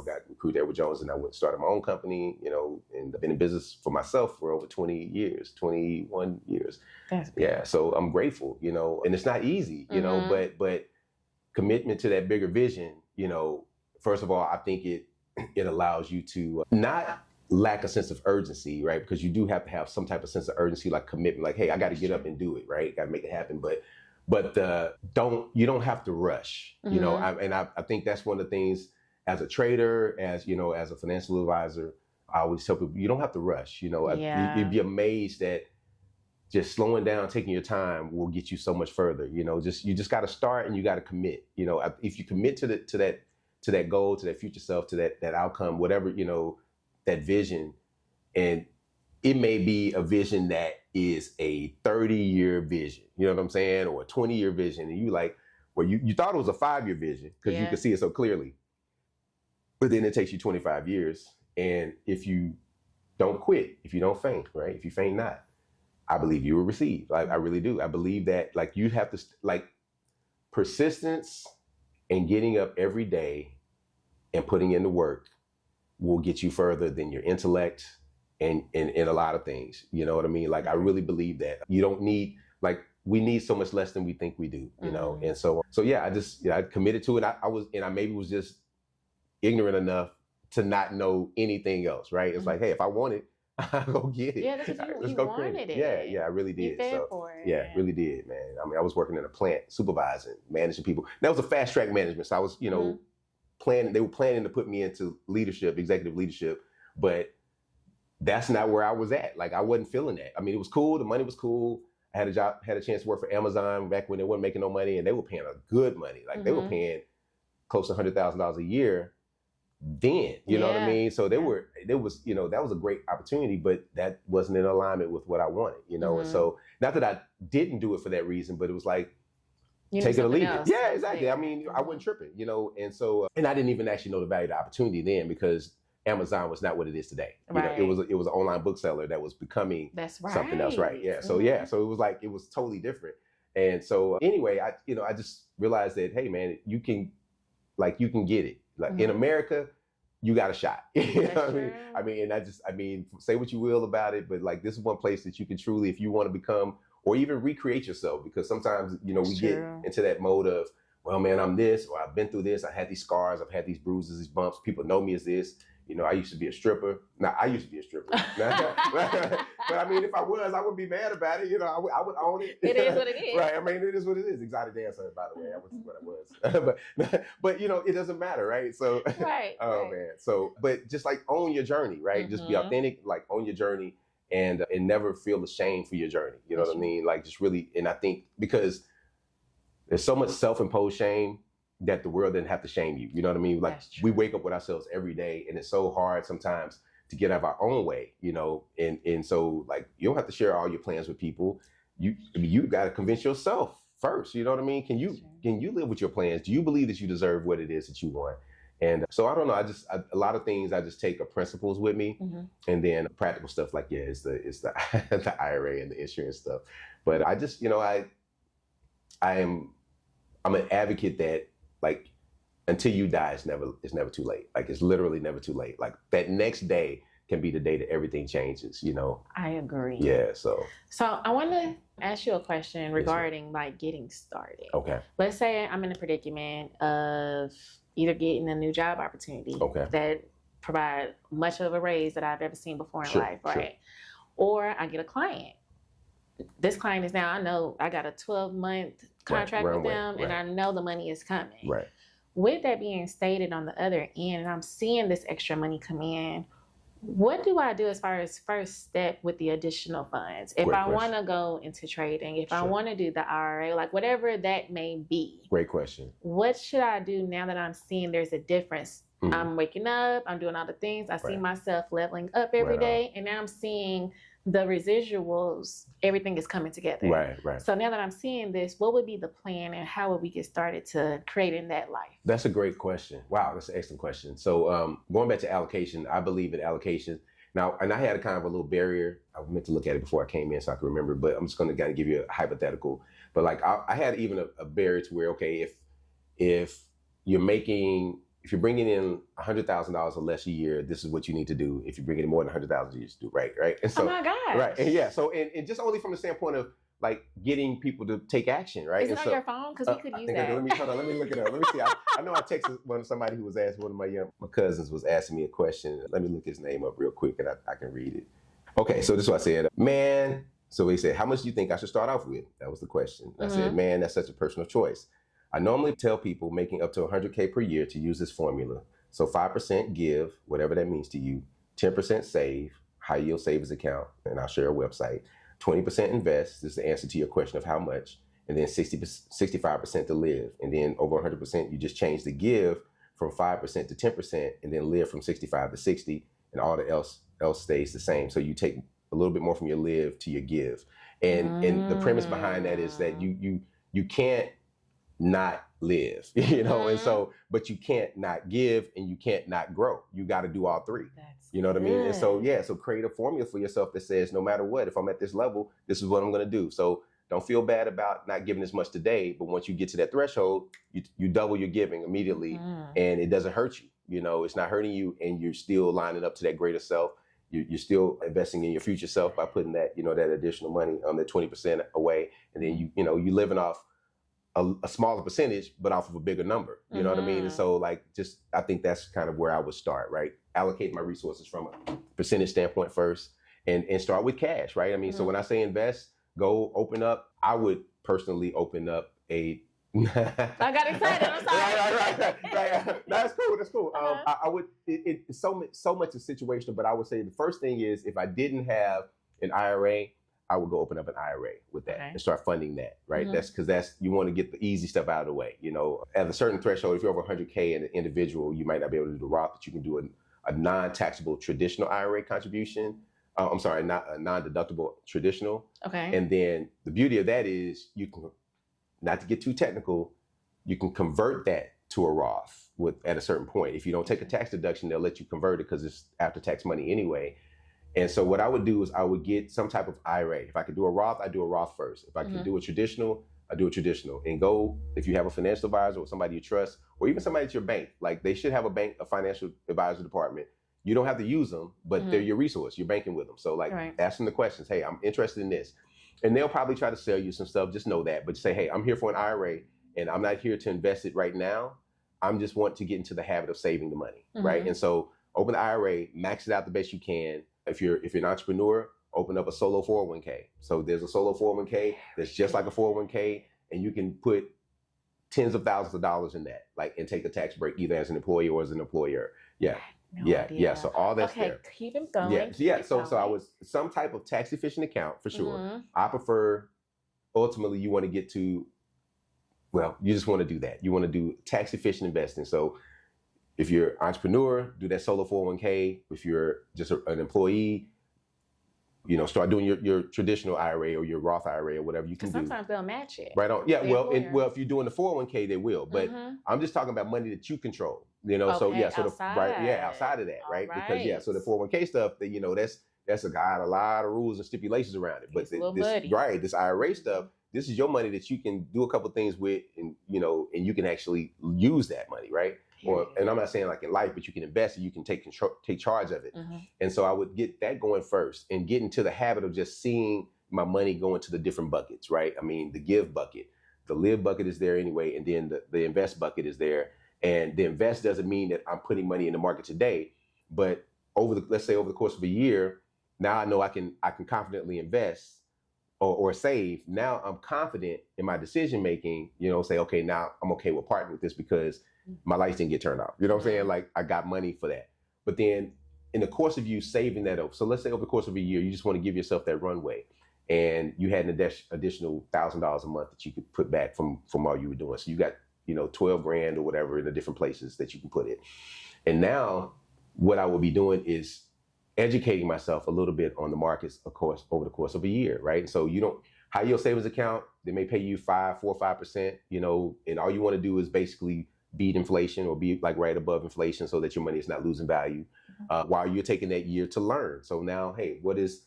got recruited Edward Jones, and I went and started my own company, and I've been in business for myself for over 21 years. So I'm grateful, and it's not easy, but commitment to that bigger vision, first of all, I think it allows you to not lack a sense of urgency, right? Because you do have to have some type of sense of urgency, commitment, hey, I got to get up and do it, right? Got to make it happen, but you don't have to rush, I think that's one of the things as a trader, as a financial advisor, I always tell people, you don't have to rush.
Yeah.
You'd be amazed that just slowing down, taking your time will get you so much further. You just got to start and you got to commit. If you commit to that goal, to that future self, to that outcome, whatever, that vision, and it may be a vision that is a 30-year vision, you know what I'm saying? Or a 20-year vision. And you like, well, you thought it was a 5-year vision because you could see it so clearly. But then it takes you 25 years. And if you don't quit, if you don't faint, right? If you faint not, I believe you will receive. Like, I really do. I believe that like you have to persistence and getting up every day and putting in the work will get you further than your intellect and a lot of things. You know what I mean? Like, I really believe that you don't need, like, we need so much less than we think we do, you know? And so yeah, I committed to it. I maybe was just ignorant enough to not know anything else, right? It's like, hey, if I want it, I'll go get it.
Yeah, that's what
Let's
you
go
wanted
create
it.
Yeah, I really did.
You fed for it.
Yeah, really did, man. I mean, I was working in a plant, supervising, managing people. That was a fast track management. So I was, they were planning to put me into leadership, executive leadership, but that's not where I was at. Like, I wasn't feeling that. I mean, it was cool. The money was cool. I had a job, had a chance to work for Amazon back when they weren't making no money, and they were paying a good money. Like, they were paying close to $100,000 a year then, you know what I mean? So that was a great opportunity, but that wasn't in alignment with what I wanted, And so, not that I didn't do it for that reason, but it was like, take it or leave it. Yeah, exactly. I mean, I wasn't tripping, and so, and I didn't even actually know the value of the opportunity then, because Amazon was not what it is today.
Right.
It was an online bookseller that was becoming something else, right? Yeah. So so it was like, it was totally different. And so anyway, I just realized that, hey man, you can get it. Like in America, you got a shot. You know what I mean? I mean, say what you will about it, but like, this is one place that you can truly, if you want to become, or even recreate yourself, because sometimes, we get into that mode of, well, man, I'm this, or I've been through this. I had these scars. I've had these bruises, these bumps. People know me as this. I used to be a stripper. Now, I used to be a stripper. But I mean, if I was, I wouldn't be mad about it. I would own it.
It is what it is.
Right. I mean, it is what it is. Exotic dancer, by the way. That was what I was. but it doesn't matter, right? So,
right.
Man. So, but just like own your journey, right? Just be authentic, like own your journey, and never feel ashamed for your journey. You know what I mean? Like, just really, and I think because there's so much self-imposed shame that the world didn't have to shame you. You know what I mean? Like, we wake up with ourselves every day, and it's so hard sometimes to get out of our own way, and so, like, you don't have to share all your plans with people. You got to convince yourself first. You know what I mean? Can you live with your plans? Do you believe that you deserve what it is that you want? And so, I don't know. A lot of things I just take principles with me, and then practical stuff like, it's the the IRA and the insurance stuff. But I just, I'm an advocate that, like, until you die, it's never too late. Like, it's literally never too late. Like, that next day can be the day that everything changes,
I agree.
Yeah, so
I want to ask you a question regarding like getting started.
Okay.
Let's say I'm in a predicament of either getting a new job opportunity that provide much of a raise that I've ever seen before in life, right? Or I get a client. This client is now, I know I got a 12-month contract with them, and I know the money is coming.
Right.
With that being stated on the other end, and I'm seeing this extra money come in, what do I do as far as first step with the additional funds? If I want to go into trading, if I want to do the IRA, like whatever that may be. Great question. What should I do now that I'm seeing there's a difference? I'm waking up, I'm doing all the things. I see myself leveling up every day, and now I'm seeing the residuals, everything is coming together. Right. So now that I'm seeing this, what would be the plan, and how would we get started to creating that life? That's a great question. Wow, that's an excellent question. So going back to allocation, I believe in allocation. Now, and I had a kind of a little barrier. I meant to look at it before I came in so I could remember, but I'm just going to kind of give you a hypothetical. But like, I had even a barrier to where, okay, if you're bringing in $100,000 or less a year, this is what you need to do. If you're bringing in more than $100,000, you just do right. And so, oh my gosh. Right. And yeah. So, and just only from the standpoint of like getting people to take action, right? Is it on your phone? Because we could use that. Let me look it up. Let me see. I know I texted somebody who was asking, one of my cousins was asking me a question. Let me look his name up real quick, and I can read it. Okay. So this is what I said. Man. So he said, how much do you think I should start off with? That was the question. I said, man, that's such a personal choice. I normally tell people making up to $100K per year to use this formula. So 5% give, whatever that means to you,
10% save, high yield savings account, and I'll share a website. 20% invest, this is the answer to your question of how much, and then 65% to live. And then over 100%, you just change the give from 5% to 10%, and then live from 65 to 60, and all the else stays the same. So you take a little bit more from your live to your give. And the premise behind that is that you can't not live, you know, and so, but you can't not give and you can't not grow. You got to do all three. You know what I mean? And so, so create a formula for yourself that says, no matter what, if I'm at this level, this is what I'm going to do. So don't feel bad about not giving as much today, but once you get to that threshold, you double your giving immediately, and it doesn't hurt you. You know, it's not hurting you, and you're still lining up to that greater self. You're still investing in your future self by putting that, that additional money, that 20% away, and then you living off a smaller percentage, but off of a bigger number. You know what I mean? And so, I think that's kind of where I would start, right? Allocate my resources from a percentage standpoint first, and start with cash, right? I mean, so when I say invest, go open up. I would personally open up a.
I got excited. I'm sorry.
Right. That's cool. That's cool. I would. It's so much a situational, but I would say the first thing is, if I didn't have an IRA, I would go open up an IRA with that and start funding that, right? That's because you want to get the easy stuff out of the way. At a certain threshold, if you're over 100K in an individual, you might not be able to do the Roth, but you can do a non-taxable traditional IRA contribution. I'm sorry, not a non-deductible traditional.
Okay.
And then the beauty of that is you can, not to get too technical, you can convert that to a Roth at a certain point. If you don't take a tax deduction, they'll let you convert it because it's after-tax money anyway. And so what I would do is I would get some type of IRA. If I could do a Roth, I do a Roth first. If I could do a traditional, I do a traditional. And go, if you have a financial advisor or somebody you trust, or even somebody at your bank, like they should have a financial advisor department. You don't have to use them, but they're your resource. You're banking with them. So ask them the questions. Hey, I'm interested in this. And they'll probably try to sell you some stuff. Just know that. But say, hey, I'm here for an IRA, and I'm not here to invest it right now. I'm just want to get into the habit of saving the money, right? And so open the IRA, max it out the best you can. If you're an entrepreneur, open up a solo 401k. So there's a solo 401k that's just like a 401k, and you can put tens of thousands of dollars in that, and take a tax break either as an employee or as an employer. Yeah. Yeah. So all that's there.
Keep it going.
So I was some type of tax efficient account for sure. I prefer, ultimately, you want to get to, you just want to do that. You want to do tax efficient investing. So if you're an entrepreneur, do that solo 401k. If you're just an employee, start doing your traditional IRA or your Roth IRA or whatever you can do.
Sometimes they'll match it.
Right on. Yeah. If you're doing the 401k, they will. But I'm just talking about money that you control.
Outside.
Outside of that, right? Because so the 401k stuff, that's got a lot of rules and stipulations around it. But this IRA stuff, this is your money that you can do a couple things with, and you can actually use that money, right? And I'm not saying like in life, but you can invest and you can take charge of it. And so I would get that going first and get into the habit of just seeing my money go into the different buckets, right? I mean, the give bucket, the live bucket is there anyway, and then the invest bucket is there. And the invest doesn't mean that I'm putting money in the market today, but let's say over the course of a year, now I know I can confidently invest or save. Now I'm confident in my decision making, say, okay, now I'm okay with parting with this because my lights didn't get turned off. You know what I'm saying? Like I got money for that. But then in the course of you saving that up, so let's say over the course of a year, you just want to give yourself that runway, and you had an additional $1,000 a month that you could put back from all you were doing. So you got 12 grand or whatever in the different places that you can put it. And now what I will be doing is educating myself a little bit on the markets, of course, over the course of a year, right? So high yield savings account, they may pay you 4 or 5%, and all you want to do is basically beat inflation or be right above inflation so that your money is not losing value while you're taking that year to learn. So now, hey, what is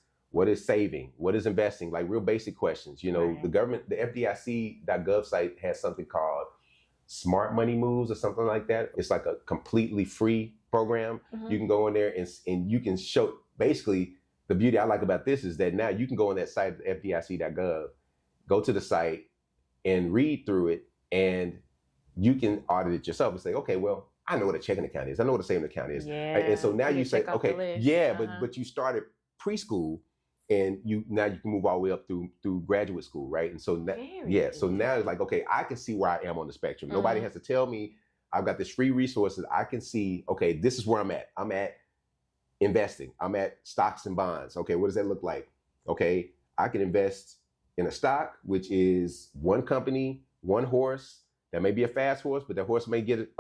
saving? What is investing? Like real basic questions. The government, the FDIC.gov site has something called Smart Money Moves or something like that. It's like a completely free program. You can go in there and you can show, basically, the beauty I like about this is that now you can go on that site, FDIC.gov, go to the site and read through it, and you can audit it yourself and say, okay, well, I know what a checking account is. I know what a savings account is.
Yeah.
And so now you say, okay, but you started preschool, and now you can move all the way up through graduate school, right? And so so now it's like, okay, I can see where I am on the spectrum. Nobody has to tell me. I've got this free resources. I can see, okay, this is where I'm at. I'm at investing. I'm at stocks and bonds. Okay, what does that look like? Okay, I can invest in a stock, which is one company, one horse. That may be a fast horse, but that horse may get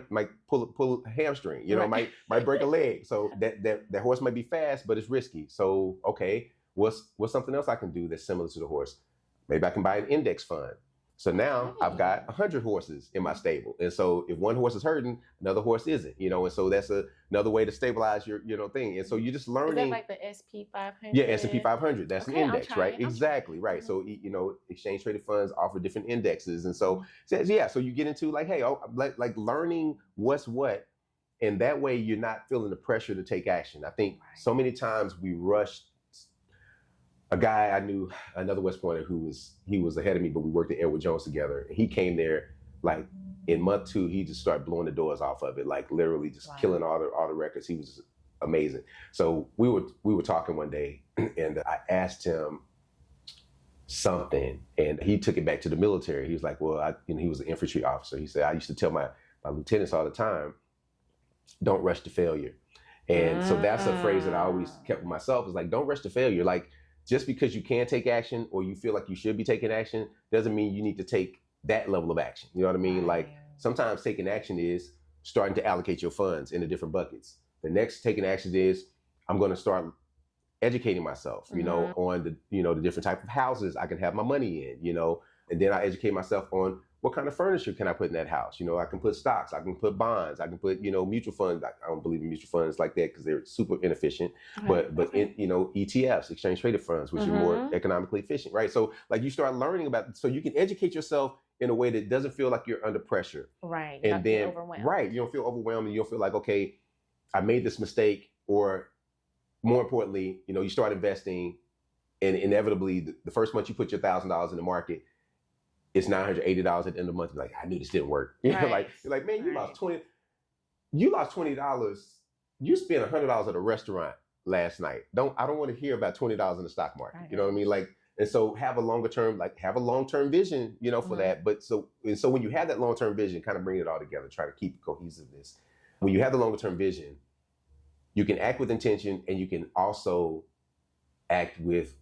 might pull a hamstring. You know,
Right.
might break a leg. So that horse might be fast, but it's risky. So okay, what's something else I can do that's similar to the horse? Maybe I can buy an index fund. So now I've got 100 horses in my stable. And so if one horse is hurting, another horse isn't, you know, and so that's another way to stabilize your thing. And so you're just learning.
Is that like the SP 500?
Yeah, S&P 500. That's an index, right? Exactly, right.
Mm-hmm.
So, you know, exchange traded funds offer different indexes. And so, yeah, so you get into like, hey, like learning what's what. And that way you're not feeling the pressure to take action. I think so many times we rush. A guy I knew, another West Pointer he was ahead of me, but we worked at Edward Jones together. And he came there like in month 2, he just started blowing the doors off of it, like literally just killing all the records. He was amazing. So we were talking one day, and I asked him something, and he took it back to the military. He was like, well, he was an infantry officer. He said, I used to tell my lieutenants all the time, don't rush to failure. And so that's a phrase that I always kept with myself, is like, don't rush to failure. Like, just because you can take action or you feel like you should be taking action doesn't mean you need to take that level of action. You know what I mean? Like sometimes taking action is starting to allocate your funds into different buckets. The next taking action is I'm going to start educating myself, you know, on the different type of houses I can have my money in, you know, and then I educate myself on what kind of furniture can I put in that house? You know, I can put stocks, I can put bonds, I can put, you know, mutual funds. I don't believe in mutual funds like that because they're super inefficient. But in, you know, ETFs, exchange traded funds, which are more economically efficient, right? So like you start learning about, so you can educate yourself in a way that doesn't feel like you're under pressure.
Right.
And then,
overwhelmed.
You don't feel overwhelmed, and you don't feel like, okay, I made this mistake, or more importantly, you know, you start investing, and inevitably the first month you put your $1,000 in the market, it's $980 at the end of the month. You're like, I knew this didn't work. You know, like, you're like, man, you lost $20. You spent $100 at a restaurant last night. I don't want to hear about $20 in the stock market. You know what I mean? Like, and so have a long-term vision, you know, for that. But so when you have that long-term vision, kind of bring it all together, try to keep cohesiveness. When you have the longer-term vision, you can act with intention, and you can also act with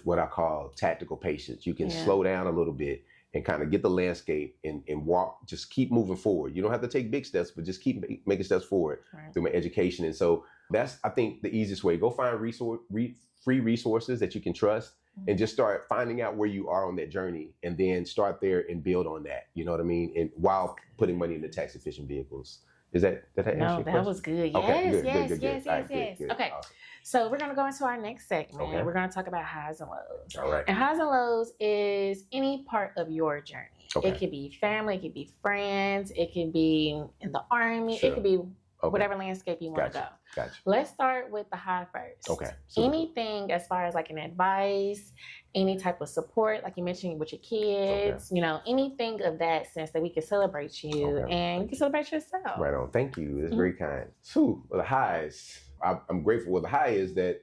what I call tactical patience. You can slow down a little bit and kind of get the landscape and walk, just keep moving forward. You don't have to take big steps, but just keep making steps forward through my education. And so that's, I think, the easiest way. Go find free resources that you can trust, and just start finding out where you are on that journey, and then start there and build on that. You know what I mean? And while putting money into tax efficient vehicles. Did that answer your question?
That was good.
Okay,
Yes.
Good.
Okay.
Awesome.
So we're going to go into our next segment.
Okay.
We're going to talk about highs and lows.
All right.
And highs and lows is any part of your journey.
Okay.
It could be family, it could be friends, it could be in the army,
Sure.
it could be whatever landscape you want to go.
Gotcha.
Let's start with the high first.
Okay.
Anything as far as like an advice, any type of support, like you mentioned with your kids, you know, anything of that sense that we can celebrate you and you can celebrate yourself.
Right on. Thank you. That's very kind. Well, the highs, I'm grateful. Well, the high is that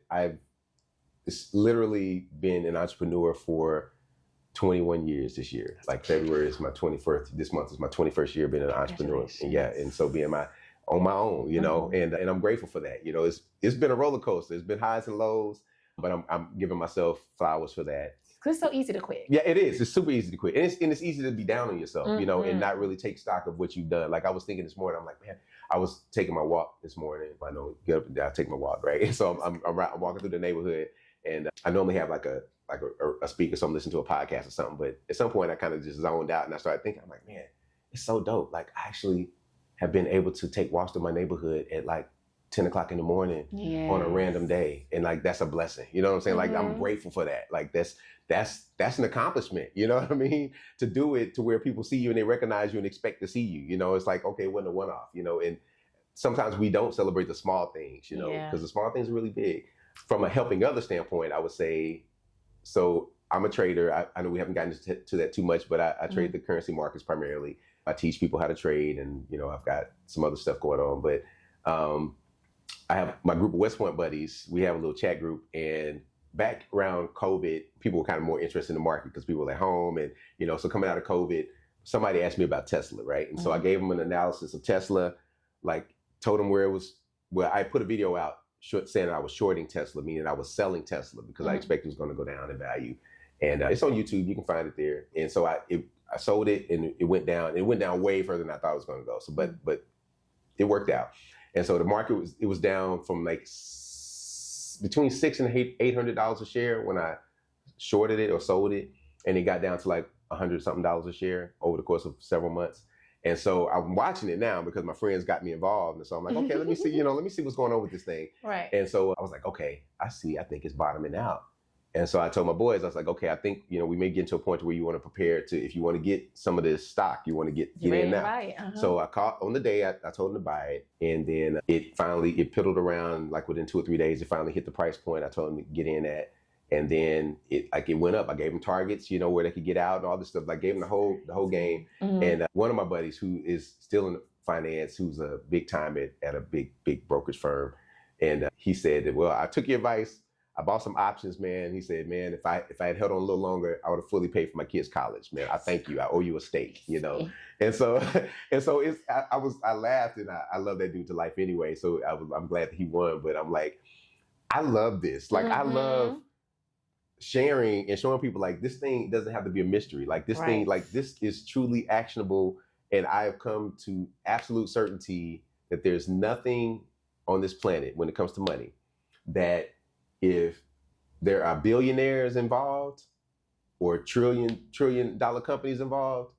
it's literally been an entrepreneur for 21 years this year. Like February is my 21st. This month is my 21st year being an entrepreneur. And so being on my own, you know, and I'm grateful for that. You know, it's been a roller coaster. It's been highs and lows, but I'm giving myself flowers for that.
Because it's so easy to quit.
Yeah, it is. It's super easy to quit. And it's easy to be down on yourself, you know, and not really take stock of what you've done. Like I was thinking this morning, I'm like, man, I was taking my walk this morning. I know, get up and down, take my walk, right? So I'm walking through the neighborhood, and I normally have like a speaker, so I'm listening to a podcast or something. But at some point I kind of just zoned out, and I started thinking, I'm like, man, it's so dope. Like I actually have been able to take walks through my neighborhood at like 10 o'clock in the morning on a random day. And like, that's a blessing. You know what I'm saying? Like, I'm grateful for that. Like that's an accomplishment. You know what I mean? To do it to where people see you and they recognize you and expect to see you. You know, it's like, okay, it wasn't a one-off, you know, and sometimes we don't celebrate the small things, you know, because the small things are really big. From a helping other standpoint, I would say, so I'm a trader. I know we haven't gotten to that too much, but I trade the currency markets primarily. I teach people how to trade, and, you know, I've got some other stuff going on, but I have my group of West Point buddies. We have a little chat group, and back around COVID, people were kind of more interested in the market because people were at home, and, you know, so coming out of COVID, somebody asked me about Tesla, right? And so I gave them an analysis of Tesla, like told them where it was well, I put a video out saying I was shorting Tesla, meaning I was selling Tesla because I expected it was going to go down in value. And it's on YouTube. You can find it there. And so I sold it, and it went down. It went down way further than I thought it was going to go. So, but it worked out. And so the market was down from like between $600 and $800 a share when I shorted it or sold it, and it got down to like $100 something a share over the course of several months. And so I'm watching it now because my friends got me involved. And so I'm like, okay, let me see, let me see what's going on with this thing.
Right.
And so I was like, okay, I think it's bottoming out. And so I told my boys, I was like, okay, I think, we may get into a point where you want to prepare to, if you want to get some of this stock, you want to get in now.
Right.
So I called on the day, I told them to buy it. And then it piddled around like within 2 or 3 days, it finally hit the price point I told them to get in at. And then it went up. I gave them targets, where they could get out and all this stuff. I gave them the whole game.
Mm-hmm.
And one of my buddies who is still in finance, who's a big time at a big brokerage firm. And he said that, well, I took your advice. I bought some options, man. He said, man, if I had held on a little longer, I would have fully paid for my kids' college, man. I thank you. I owe you a steak, And so I laughed, and I love that dude to life anyway. So I'm glad that he won. But I'm like, I love this. Like, I love sharing and showing people like this thing doesn't have to be a mystery. Like this thing, like this is truly actionable. And I have come to absolute certainty that there's nothing on this planet when it comes to money that if there are billionaires involved or trillion dollar companies involved,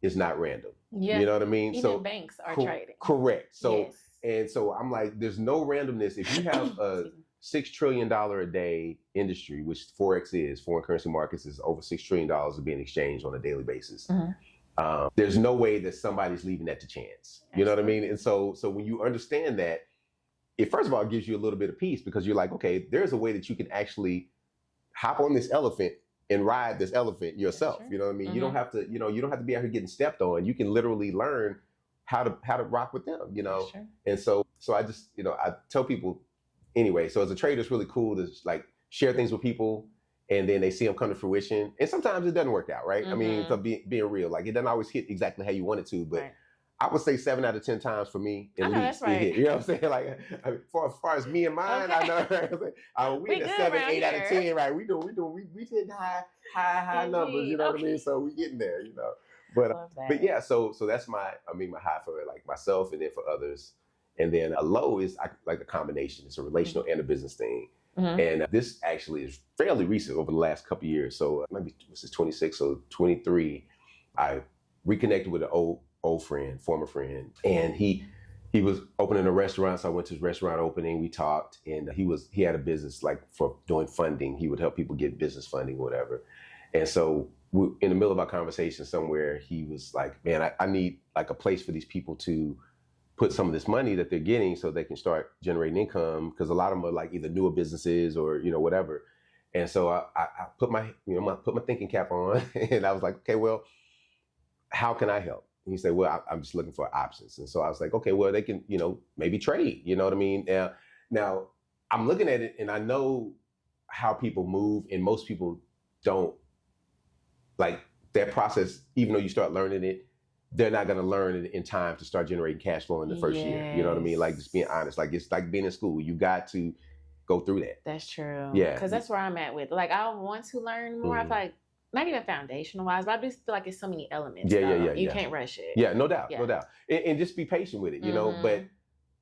it's not random.
Yeah.
You know what I mean?
Even
so
banks are trading.
Correct. So
yes.
And so I'm like, there's no randomness. If you have a $6 trillion a day industry, which Forex is, foreign currency markets is over $6 trillion being exchanged on a daily basis. Mm-hmm. There's no way that somebody's leaving that to chance. You know what I mean? And so when you understand that, it first of all gives you a little bit of peace because you're like, okay, there's a way that you can actually hop on this elephant and ride this elephant yourself. You know what I mean? Mm-hmm. You don't have to, you don't have to be out here getting stepped on. You can literally learn how to rock with them, Sure. And so I just, I tell people anyway, so as a trader, it's really cool to like share things with people and then they see them come to fruition. And sometimes it doesn't work out, right? Mm-hmm. I mean, so being real, like it doesn't always hit exactly how you want it to, but I would say 7 out of 10 times for me, at least.
That's right.
It hit. You know what I'm saying? Like, as far as me and mine, I know. We at 7, 8 out of 10, right? We did high numbers. You know what I mean? So we getting there. But yeah. So that's my high for like myself and then for others, and then a low is like a combination. It's a relational and a business thing. Mm-hmm. And this actually is fairly recent over the last couple of years. So maybe this is 26, so 23. I reconnected with an former friend, and he was opening a restaurant. So I went to his restaurant opening. We talked, and he had a business like for doing funding. He would help people get business funding, whatever. And so in the middle of our conversation somewhere, he was like, man, I need like a place for these people to put some of this money that they're getting so they can start generating income. Because a lot of them are like either newer businesses or, whatever. And so I put my thinking cap on and I was like, okay, well, how can I help? And he said, well, I'm just looking for options. And so I was like, okay, well, they can, maybe trade, you know what I mean? Now I'm looking at it and I know how people move, and most people don't like that process. Even though you start learning it, they're not going to learn it in time to start generating cash flow in the first year. You know what I mean? Like just being honest, like it's like being in school. You got to go through that.
That's true.
Yeah.
Because that's where I'm at with, like, I want to learn more. Mm-hmm. I feel like, not even foundational wise, but I just feel like it's so many elements. Yeah. You can't rush it.
Yeah, no doubt. And just be patient with it,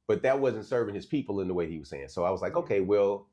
but that wasn't serving his people in the way he was saying. So I was like, okay, well,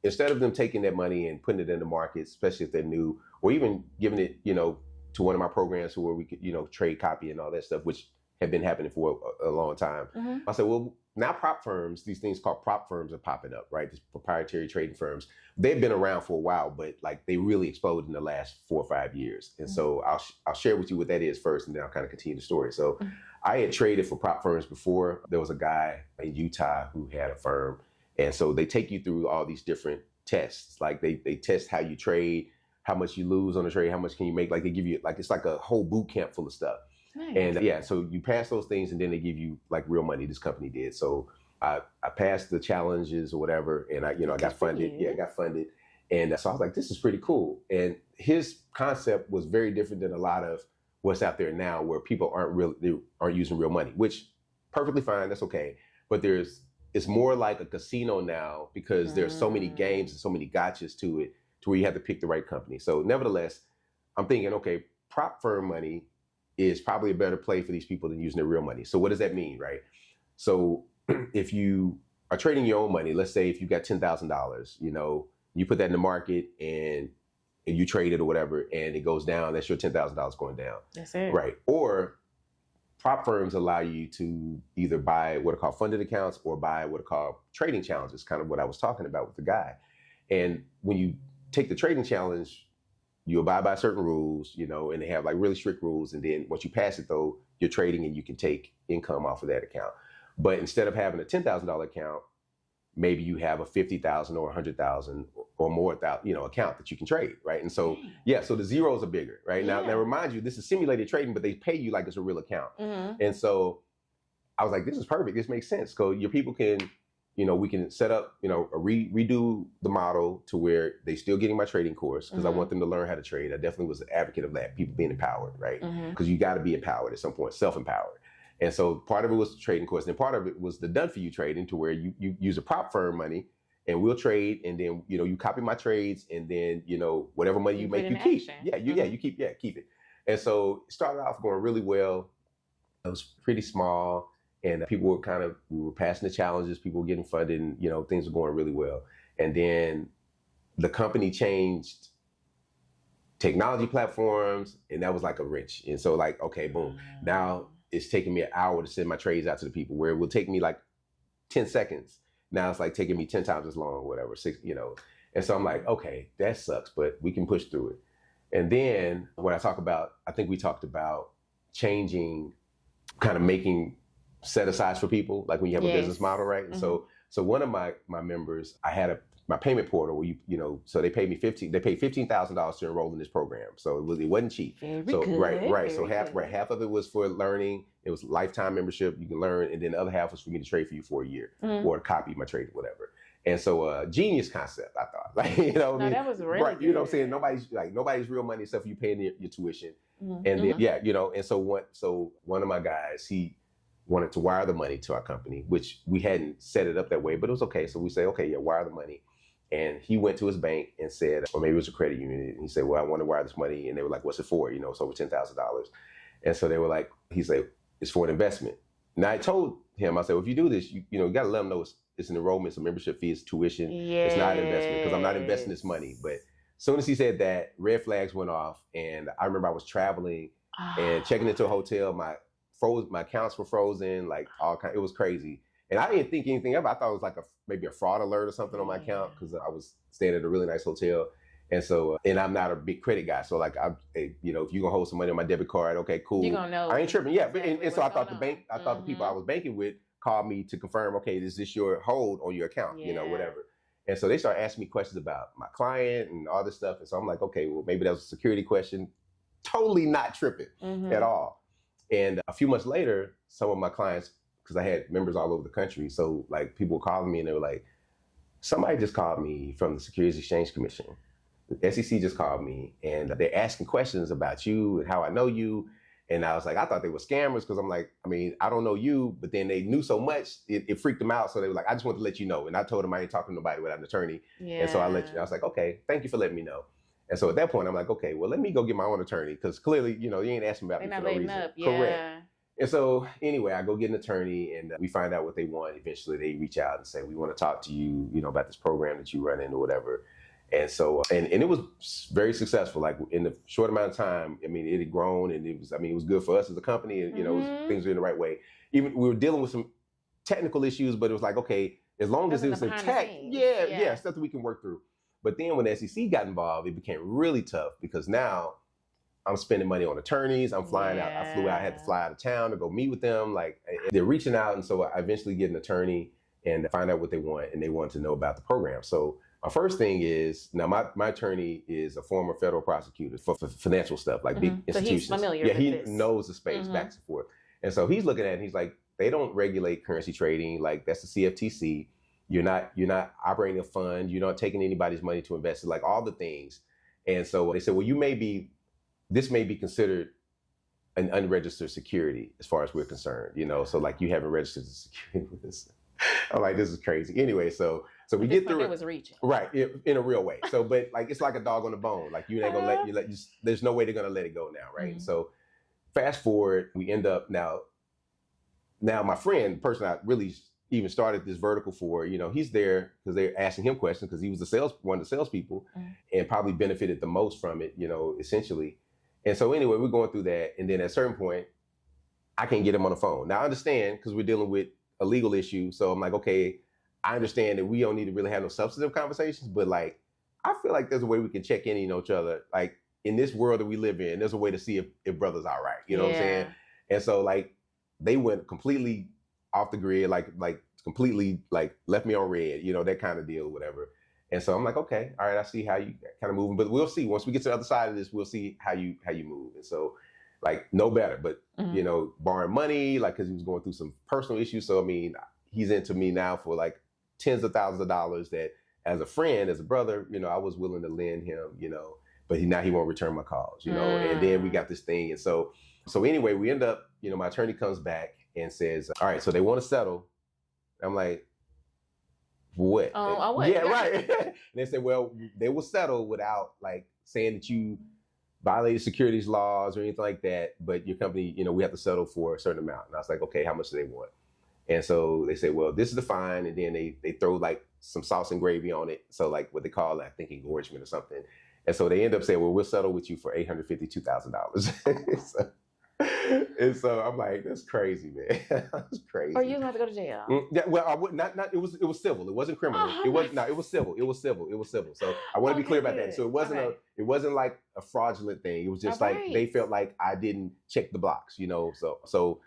instead of them taking that money and putting it in the market, especially if they're new, or even giving it, to one of my programs where we could, trade copy and all that stuff, which had been happening for a long time. Mm-hmm. I said, well, now prop firms, these things called prop firms are popping up, right? These proprietary trading firms. They've been around for a while, but like they really exploded in the last 4 or 5 years. And mm-hmm. so I'll share with you what that is first, and then I'll kind of continue the story. So mm-hmm. I had traded for prop firms before. There was a guy in Utah who had a firm. And so they take you through all these different tests. Like they test how you trade, how much you lose on the trade, how much can you make? Like they give you, like, it's like a whole boot camp full of stuff. Nice. And so you pass those things and then they give you like real money. This company did. So I passed the challenges or whatever. And I got funded. Yeah, I got funded. And so I was like, this is pretty cool. And his concept was very different than a lot of what's out there now, where people aren't using real money, which perfectly fine. That's okay. But there's it's more like a casino now because there's so many games and so many gotchas to it to where you have to pick the right company. So nevertheless, I'm thinking, okay, prop firm money is probably a better play for these people than using their real money. So what does that mean, right? So if you are trading your own money, let's say if you got $10,000, you put that in the market and you trade it or whatever, and it goes down, that's your $10,000 going down.
That's it.
Right. Or prop firms allow you to either buy what are called funded accounts or buy what are called trading challenges, kind of what I was talking about with the guy. And when you take the trading challenge, you abide by certain rules, and they have like really strict rules. And then once you pass it though, you're trading and you can take income off of that account. But instead of having a $10,000 account, maybe you have a $50,000 or $100,000 or more, account that you can trade, right? And so, so the zeros are bigger, right? Now, remind you, this is simulated trading, but they pay you like it's a real account. And so I was like, this is perfect. This makes sense. So your people can, we can set up, redo the model to where they still getting my trading course because I want them to learn how to trade. I definitely was an advocate of that, people being empowered, right? Because you got to be empowered at some point, self-empowered. And so part of it was the trading course, and part of it was the done-for-you trading to where you use a prop firm money, and we'll trade, and then you copy my trades, and then whatever money you make, you keep. You keep it. And so it started off going really well. It was pretty small, and people were we were passing the challenges, people were getting funded, and things were going really well. And then the company changed technology platforms, and that was like a wrench. And so okay, boom, now it's taking me an hour to send my trades out to the people, where it will take me like 10 seconds. Now it's like taking me 10 times as long or whatever, And so I'm like, okay, that sucks, but we can push through it. And then when I think we talked about changing, kind of making set asides for people, like when you have a business model, right? And so one of my members, I had my payment portal where so they paid me $15,000 to enroll in this program. So it wasn't cheap.
Very
so
good.
Right. So half of it was for learning. It was lifetime membership. You can learn, and then the other half was for me to trade for you for a year or to copy my trade or whatever. And so genius concept, I thought.
That was really
right.
Good.
You know what I'm saying? Nobody's real money except for you paying your tuition. And then and so one of my guys, he wanted to wire the money to our company, which we hadn't set it up that way, but it was okay. So we say, okay, wire the money. And he went to his bank and said, or maybe it was a credit union, and he said, well, I want to wire this money. And they were like, what's it for? It's over $10,000. And so they were like, he said, it's for an investment. And I told him, I said, well, if you do this, you got to let them know it's an enrollment, it's a membership fee, it's tuition. It's not an investment because I'm not investing this money. But as soon as he said that, red flags went off. And I remember I was traveling and checking into a hotel. My accounts were frozen, it was crazy. And I didn't think anything of it. I thought it was like maybe a fraud alert or something on my account because I was staying at a really nice hotel. And so, and I'm not a big credit guy. So if you're going to hold some money on my debit card, okay, cool.
You're going to know.
I ain't tripping. Yeah. And so I thought the people I was banking with called me to confirm, okay, is this your hold on your account, whatever. And so they started asking me questions about my client and all this stuff. And so I'm like, okay, well, maybe that was a security question. Totally not tripping at all. And a few months later, some of my clients, because I had members all over the country. So people were calling me and they were like, somebody just called me from the Securities Exchange Commission. The SEC just called me and they're asking questions about you and how I know you. And I was like, I thought they were scammers because I'm like, I don't know you, but then they knew so much, it freaked them out. So they were like, I just wanted to let you know. And I told them I ain't talking to nobody without an attorney. And so I was like, okay, thank you for letting me know. And so at that point, I'm like, okay, well, let me go get my own attorney because clearly, you ain't asking about me for no reason.
Up.
Correct. And so anyway, I go get an attorney and we find out what they want. Eventually they reach out and say, we want to talk to you, about this program that you run in or whatever. And so, and it was very successful. Like in the short amount of time, it had grown and it was good for us as a company and, things were in the right way. Even we were dealing with some technical issues, but it was like, okay, as long as it was in tech, stuff that we can work through. But then when the SEC got involved, it became really tough because now I'm spending money on attorneys. I'm flying out. I flew out. I had to fly out of town to go meet with them. They're reaching out. And so I eventually get an attorney and find out what they want. And they want to know about the program. So my first thing is, now my attorney is a former federal prosecutor for financial stuff, like big institutions.
So he's familiar with this.
Knows the space back and forth. And so he's looking at it and he's like, they don't regulate currency trading. Like that's the CFTC. You're not operating a fund. You're not taking anybody's money to invest it, like all the things. And so they said, well, this may be considered an unregistered security as far as we're concerned, so like you haven't registered as a security with this. I'm like, this is crazy. Anyway, so we get through
it
it.
was reaching.
Right, in a real way. So, but like, it's like a dog on the bone. Like, you ain't gonna there's no way they're gonna let it go now, right?
Mm-hmm.
So fast forward, we end up now my friend, the person I really even started this vertical for, he's there because they're asking him questions because he was one of the salespeople and probably benefited the most from it, essentially. And so anyway, we're going through that. And then at a certain point, I can't get him on the phone. Now I understand because we're dealing with a legal issue. So I'm like, okay, I understand that we don't need to really have no substantive conversations, but like, I feel like there's a way we can check in on each other. Like, in this world that we live in, there's a way to see if brother's all right. You know what I'm saying? And so like, they went completely off the grid, like completely like left me on red, that kind of deal, whatever. And so I'm like, okay, all right, I see how you kind of moving, but we'll see. Once we get to the other side of this, we'll see how you move. And so like, no better, but borrowing money, like, cause he was going through some personal issues. So, I mean, he's into me now for like tens of thousands of dollars that as a friend, as a brother, I was willing to lend him, but now he won't return my calls, and then we got this thing. And so anyway, we end up, my attorney comes back and says, all right, so they want to settle. I'm like, what?
Oh, what?
Yeah, right. And they said, well, they will settle without like saying that you violated securities laws or anything like that, but your company, we have to settle for a certain amount. And I was like, okay, how much do they want? And so they said, well, this is the fine. And then they throw like some sauce and gravy on it. So like what they call, I think, engorgement or something. And so they end up saying, well, we'll settle with you for $852,000. And so I'm like, that's crazy, man. That's crazy.
Or you don't have to go to jail.
Yeah, well, I would not. It was civil. It wasn't criminal. It was civil. It was civil. So I want to be clear about that. So it wasn't like a fraudulent thing. It was just like they felt like I didn't check the blocks, So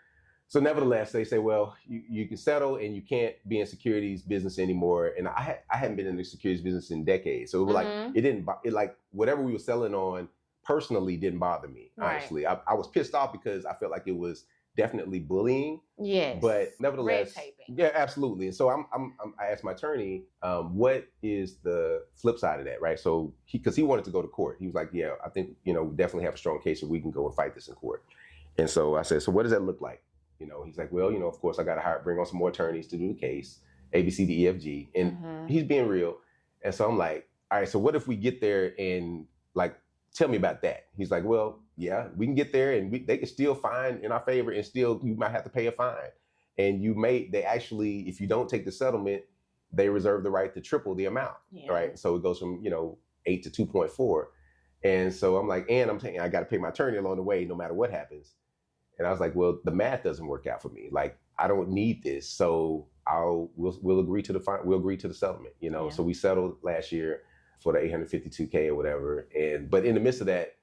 nevertheless, they say, well, you can settle and you can't be in securities business anymore. And I hadn't been in the securities business in decades. So it was like whatever we were selling on personally didn't bother me, honestly. I was pissed off because I felt like it was definitely bullying.
Yes.
But nevertheless,
red taping.
Yeah, absolutely. And so I asked my attorney, what is the flip side of that, right? So because he wanted to go to court. He was like, yeah, I think, we definitely have a strong case and we can go and fight this in court. And so I said, so what does that look like? He's like, well, of course I got to bring on some more attorneys to do the case, A, B, C, D, E, F, G. And he's being real. And so I'm like, all right, so what if we get there and like, tell me about that. He's like, well, yeah, we can get there and they can still fine in our favor and still you might have to pay a fine. And they actually, if you don't take the settlement, they reserve the right to triple the amount, right? So it goes from, 8 to 2.4. And so I'm like, and I got to pay my attorney along the way, no matter what happens. And I was like, well, the math doesn't work out for me. Like, I don't need this. So we'll agree to the settlement, So we settled last year for the $852K or whatever. But in the midst of that,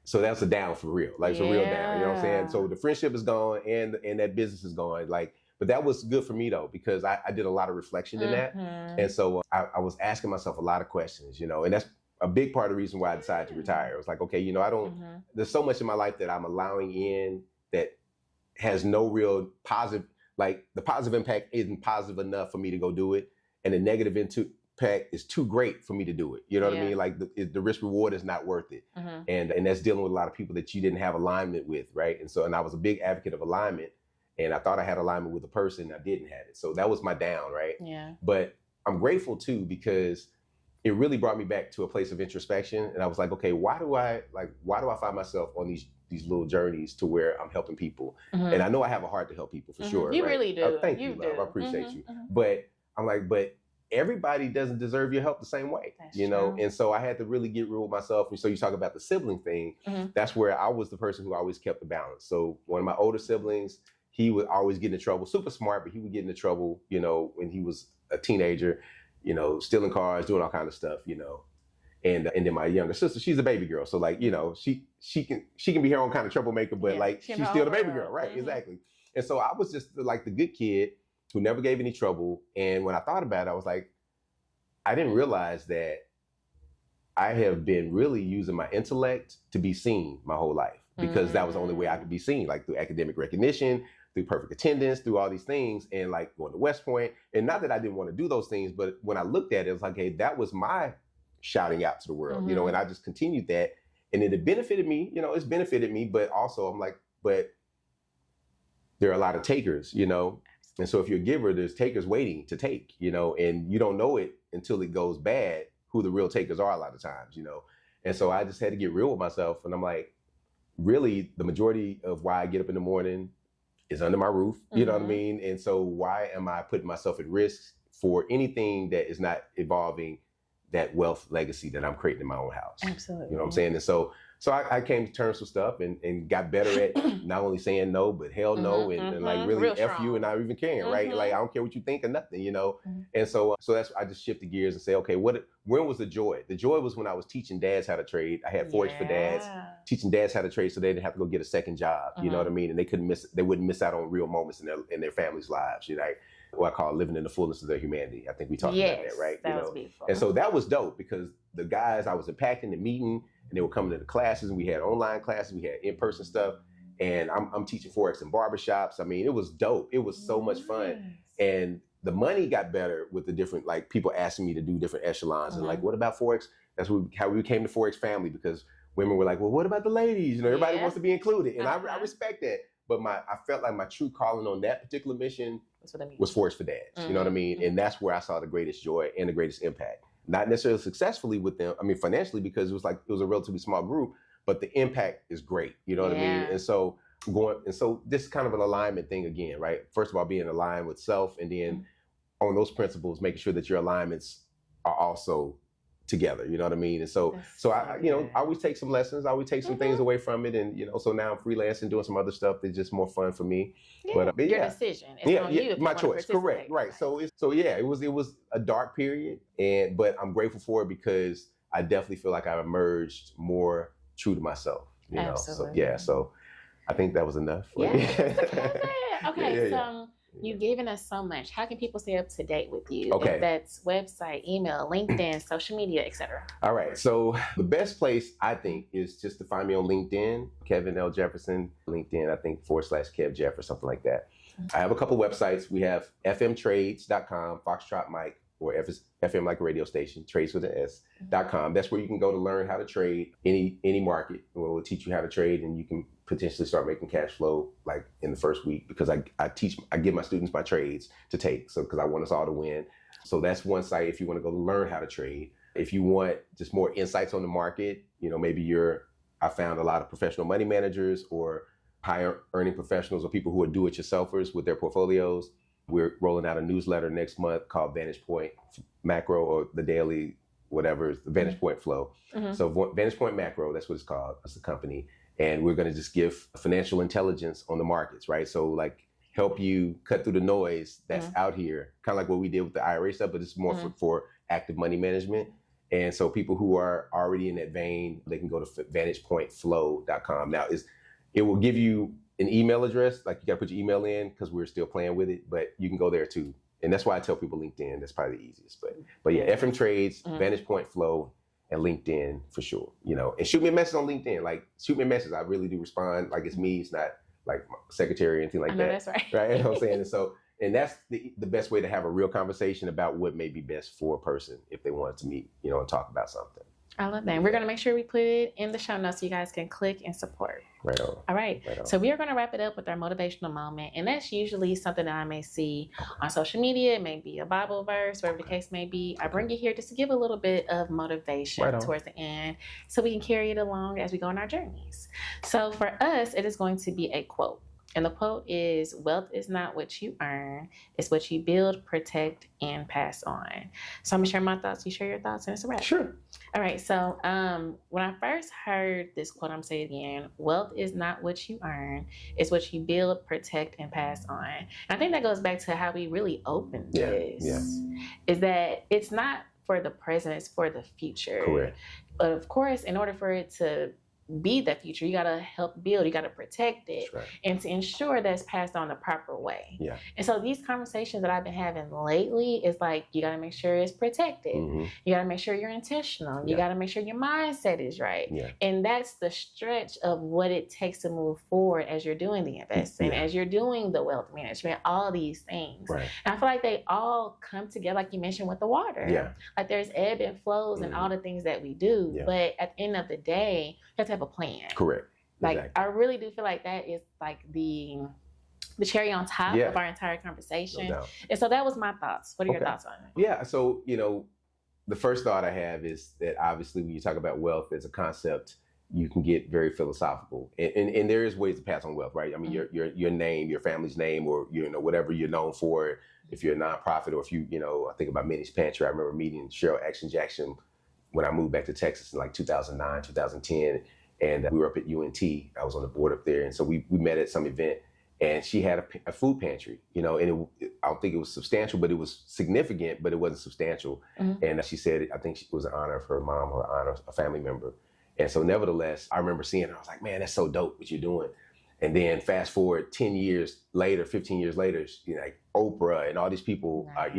so that's a down for real. Like, it's a real down, you know what I'm saying? So the friendship is gone and that business is gone. Like, but that was good for me though, because I did a lot of reflection in that. And so I was asking myself a lot of questions, and that's a big part of the reason why I decided to retire. It was like, okay, there's so much in my life that I'm allowing in that has no real positive, like the positive impact isn't positive enough for me to go do it. And the negative impact is too great for me to do it. You know what I mean? Like the risk reward is not worth it. And that's dealing with a lot of people that you didn't have alignment with, right? And I was a big advocate of alignment, and I thought I had alignment with a person, I didn't have it. So that was my down, right?
Yeah.
But I'm grateful too, because it really brought me back to a place of introspection. And I was like, okay, why do I find myself on these little journeys to where I'm helping people? And I know I have a heart to help people for sure.
You
right?
really do.
Thank you, love. I appreciate you. But I'm like, but everybody doesn't deserve your help the same way,
That's
know?
true.
And so I had to really get real with myself. And so you talk about the sibling thing. That's where I was the person who always kept the balance. So one of my older siblings, he would always get into trouble, super smart, but he would get into trouble, when he was a teenager, stealing cars, doing all kinds of stuff, And then my younger sister, she's a baby girl. So like, she can be her own kind of troublemaker, but like she's still the baby girl, right? Exactly. And so I was just like the good kid who never gave any trouble. And when I thought about it, I was like, I didn't realize that I have been really using my intellect to be seen my whole life, because that was the only way I could be seen, like through academic recognition, through perfect attendance, through all these things, and like going to West Point. And not that I didn't want to do those things, but when I looked at it, it was like, hey, that was my shouting out to the world, and I just continued that. And it benefited me, it's benefited me, but also I'm like, but there are a lot of takers, And so if you're a giver, there's takers waiting to take, and you don't know it until it goes bad, who the real takers are a lot of times, And so I just had to get real with myself. And I'm like, really, the majority of why I get up in the morning is under my roof, you know what I mean? And so why am I putting myself at risk for anything that is not involving that wealth legacy that I'm creating in my own house?
Absolutely.
You know what I'm saying? And so I came to terms with stuff and got better at not only saying no, but hell no, and like really F you and not even caring, right? Like, I don't care what you think or nothing, And so that's, I just shifted gears and say, okay, when was the joy? The joy was when I was teaching dads how to trade. I had Forex for dads, teaching dads how to trade so they didn't have to go get a second job, you know what I mean? And they wouldn't miss out on real moments in their families' lives, like what I call living in the fullness of their humanity. I think we talked about that, right?
That was beautiful.
And so that was dope because the guys I was impacting and meeting, and they were coming to the classes, and we had online classes, we had in-person stuff, and I'm teaching Forex in barbershops. I mean, it was dope. It was so much fun. And the money got better with the different, like, people asking me to do different echelons. And like, what about Forex? That's how we became the Forex family, because women were like, well, what about the ladies? Everybody wants to be included. And I respect that. But I felt like my true calling on that particular mission was Forex for dads. You know what I mean? And that's where I saw the greatest joy and the greatest impact. Not necessarily successfully with them, financially, because it was a relatively small group, but the impact is great. You know what I mean? And so this is kind of an alignment thing again, right? First of all, being aligned with self, and then on those principles, making sure that your alignments are also together. You know what I mean? And so I always take some lessons, I always take some things away from it. And, so now I'm freelancing, doing some other stuff that's just more fun for me.
Yeah. But your decision. It's on you if
my
you
choice. Correct. Right. So it was a dark period, but I'm grateful for it because I definitely feel like I emerged more true to myself.
Absolutely.
So I think that was enough.
Okay. You've given us so much. How can people stay up to date with you?
Okay.
If that's website, email, LinkedIn, social media, etc. All
right. So the best place, I think, is just to find me on LinkedIn, Kevin L. Jefferson, LinkedIn, I think /Kev Jeff or something like that. I have a couple websites. We have fmtrades.com, Foxtrot Mike, or FM like a radio station, trades with an S.com. That's where you can go to learn how to trade any market. We'll teach you how to trade, and you can potentially start making cash flow like in the first week, because I give my students my trades to take, so because I want us all to win. So that's one site if you want to go learn how to trade. If you want just more insights on the market, maybe I found a lot of professional money managers or higher earning professionals or people who are do-it-yourselfers with their portfolios. We're rolling out a newsletter next month called Vantage Point Macro, or the daily, whatever, the Vantage Point Flow. So Vantage Point Macro, that's what it's called. It's the company. And we're going to just give financial intelligence on the markets, right? So like help you cut through the noise that's out here, kind of like what we did with the IRA stuff, but it's more for active money management. And so people who are already in that vein, they can go to vantagepointflow.com. Now, it will give you an email address, like you got to put your email in because we're still playing with it, but you can go there too. And that's why I tell people LinkedIn, that's probably the easiest. But yeah, FM Trades, Vantage Point Flow, and LinkedIn for sure, and shoot me a message on LinkedIn. Like, shoot me a message. I really do respond. Like, it's me. It's not like my secretary or anything like that.
That's right.
Right? You know what I'm saying? And that's the best way to have a real conversation about what may be best for a person if they wanted to meet, and talk about something.
I love that. And we're going to make sure we put it in the show notes so you guys can click and support.
Right on.
All right.
Right on.
So we are going to wrap it up with our motivational moment. And that's usually something that I may see on social media. It may be a Bible verse, whatever the case may be. I bring it here just to give a little bit of motivation towards the end so we can carry it along as we go on our journeys. So for us, it is going to be a quote. And the quote is, wealth is not what you earn, it's what you build, protect, and pass on. So I'm going to share my thoughts. You share your thoughts, and it's a wrap.
Sure.
All right. So when I first heard this quote, I'm saying it again, wealth is not what you earn, it's what you build, protect, and pass on. And I think that goes back to how we really opened this, is that it's not for the present, it's for the future.
Correct.
But of course, in order for it to be the future, you got to help build, you got to protect it, and to ensure that's passed on the proper way.
Yeah.
And so these conversations that I've been having lately is like, you got to make sure it's protected. You got to make sure you're intentional. You got to make sure your mindset is right. And that's the stretch of what it takes to move forward as you're doing the investing, as you're doing the wealth management, all these things. And I feel like they all come together, like you mentioned with the water. Like there's ebb and flows and all the things that we do. But at the end of the day, you have to have a plan.
Correct.
Like, I really do feel like that is like the the cherry on top
Yeah.
of our entire conversation.
No doubt.
And so that was my thoughts. What are your
Okay.
thoughts on it?
Yeah. So, the first thought I have is that obviously when you talk about wealth as a concept, you can get very philosophical, and there is ways to pass on wealth, right? I mean, your name, your family's name, or whatever you're known for. If you're a nonprofit, or if I think about Minnie's Pantry. I remember meeting Cheryl Action Jackson when I moved back to Texas in like 2009, 2010, and we were up at UNT. I was on the board up there, and so we met at some event, and she had a food pantry, and I don't think it was substantial, but it was significant, but it wasn't substantial.
Mm-hmm.
And she said, I think it was in honor of her mom or honor of a family member. And so nevertheless, I remember seeing her. I was like, man, that's so dope what you're doing. And then fast forward 10 years later, 15 years later, like Oprah and all these people,
Nice.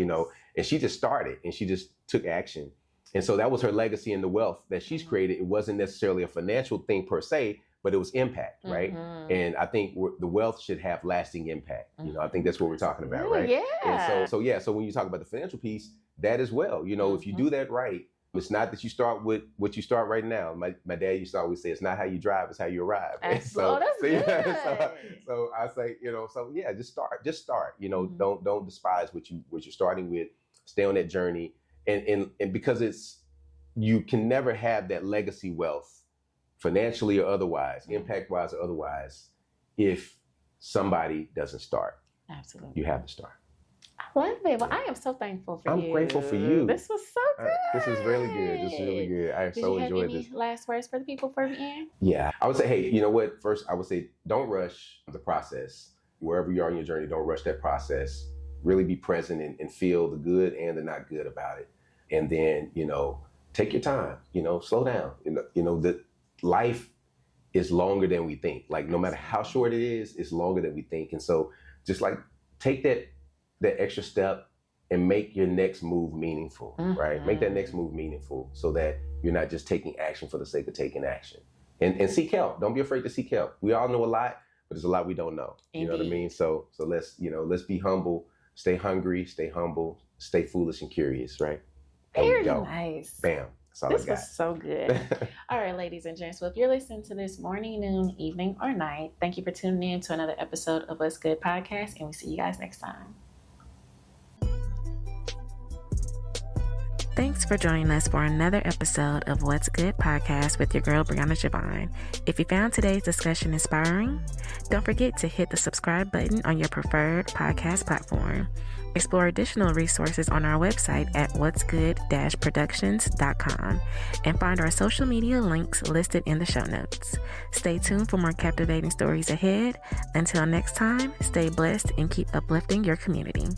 And she just started and she just took action. And so that was her legacy and the wealth that she's created. It wasn't necessarily a financial thing per se, but it was impact, right?
Mm-hmm.
And I think the wealth should have lasting impact. I think that's what we're talking about,
Ooh,
right?
yeah.
And so when you talk about the financial piece, that as well, if you do that right, it's not that you start with what you start right now. My dad used to always say, it's not how you drive, it's how you arrive.
Absolutely. That's good.
So I say, just start.
Mm-hmm.
Don't despise what you're starting with. Stay on that journey, and because you can never have that legacy wealth, financially or otherwise, impact wise or otherwise, if somebody doesn't start.
Absolutely.
You have to start.
I love it. Well, I am so thankful for you.
I'm grateful for you.
This was so good.
This is really good. This is really good. I
Did
so
you have
enjoyed
any
this.
last words for the people before we end?
Yeah, I would say, hey, you know what? First, I would say, don't rush the process. Wherever you are in your journey, don't rush that process. Really be present and feel the good and the not good about it. And then, take your time. Slow down. The life is longer than we think. Like, no matter how short it is, it's longer than we think. And so, just like take that extra step and make your next move meaningful, right? Make that next move meaningful so that you're not just taking action for the sake of taking action. And seek help. Don't be afraid to seek help. We all know a lot, but there's a lot we don't know. You know what I mean? So let's be humble, stay hungry, stay humble, stay foolish and curious, right?
Very nice.
Bam. That's all
This
I got.
was so good. All right, ladies and gents. Well, if you're listening to this morning, noon, evening, or night, thank you for tuning in to another episode of What's Good Podcast, and we'll see you guys next time. Thanks for joining us for another episode of What's Good Podcast with your girl, Brianna Jovahn. If you found today's discussion inspiring, don't forget to hit the subscribe button on your preferred podcast platform. Explore additional resources on our website at whatsgood-productions.com and find our social media links listed in the show notes. Stay tuned for more captivating stories ahead. Until next time, stay blessed and keep uplifting your community.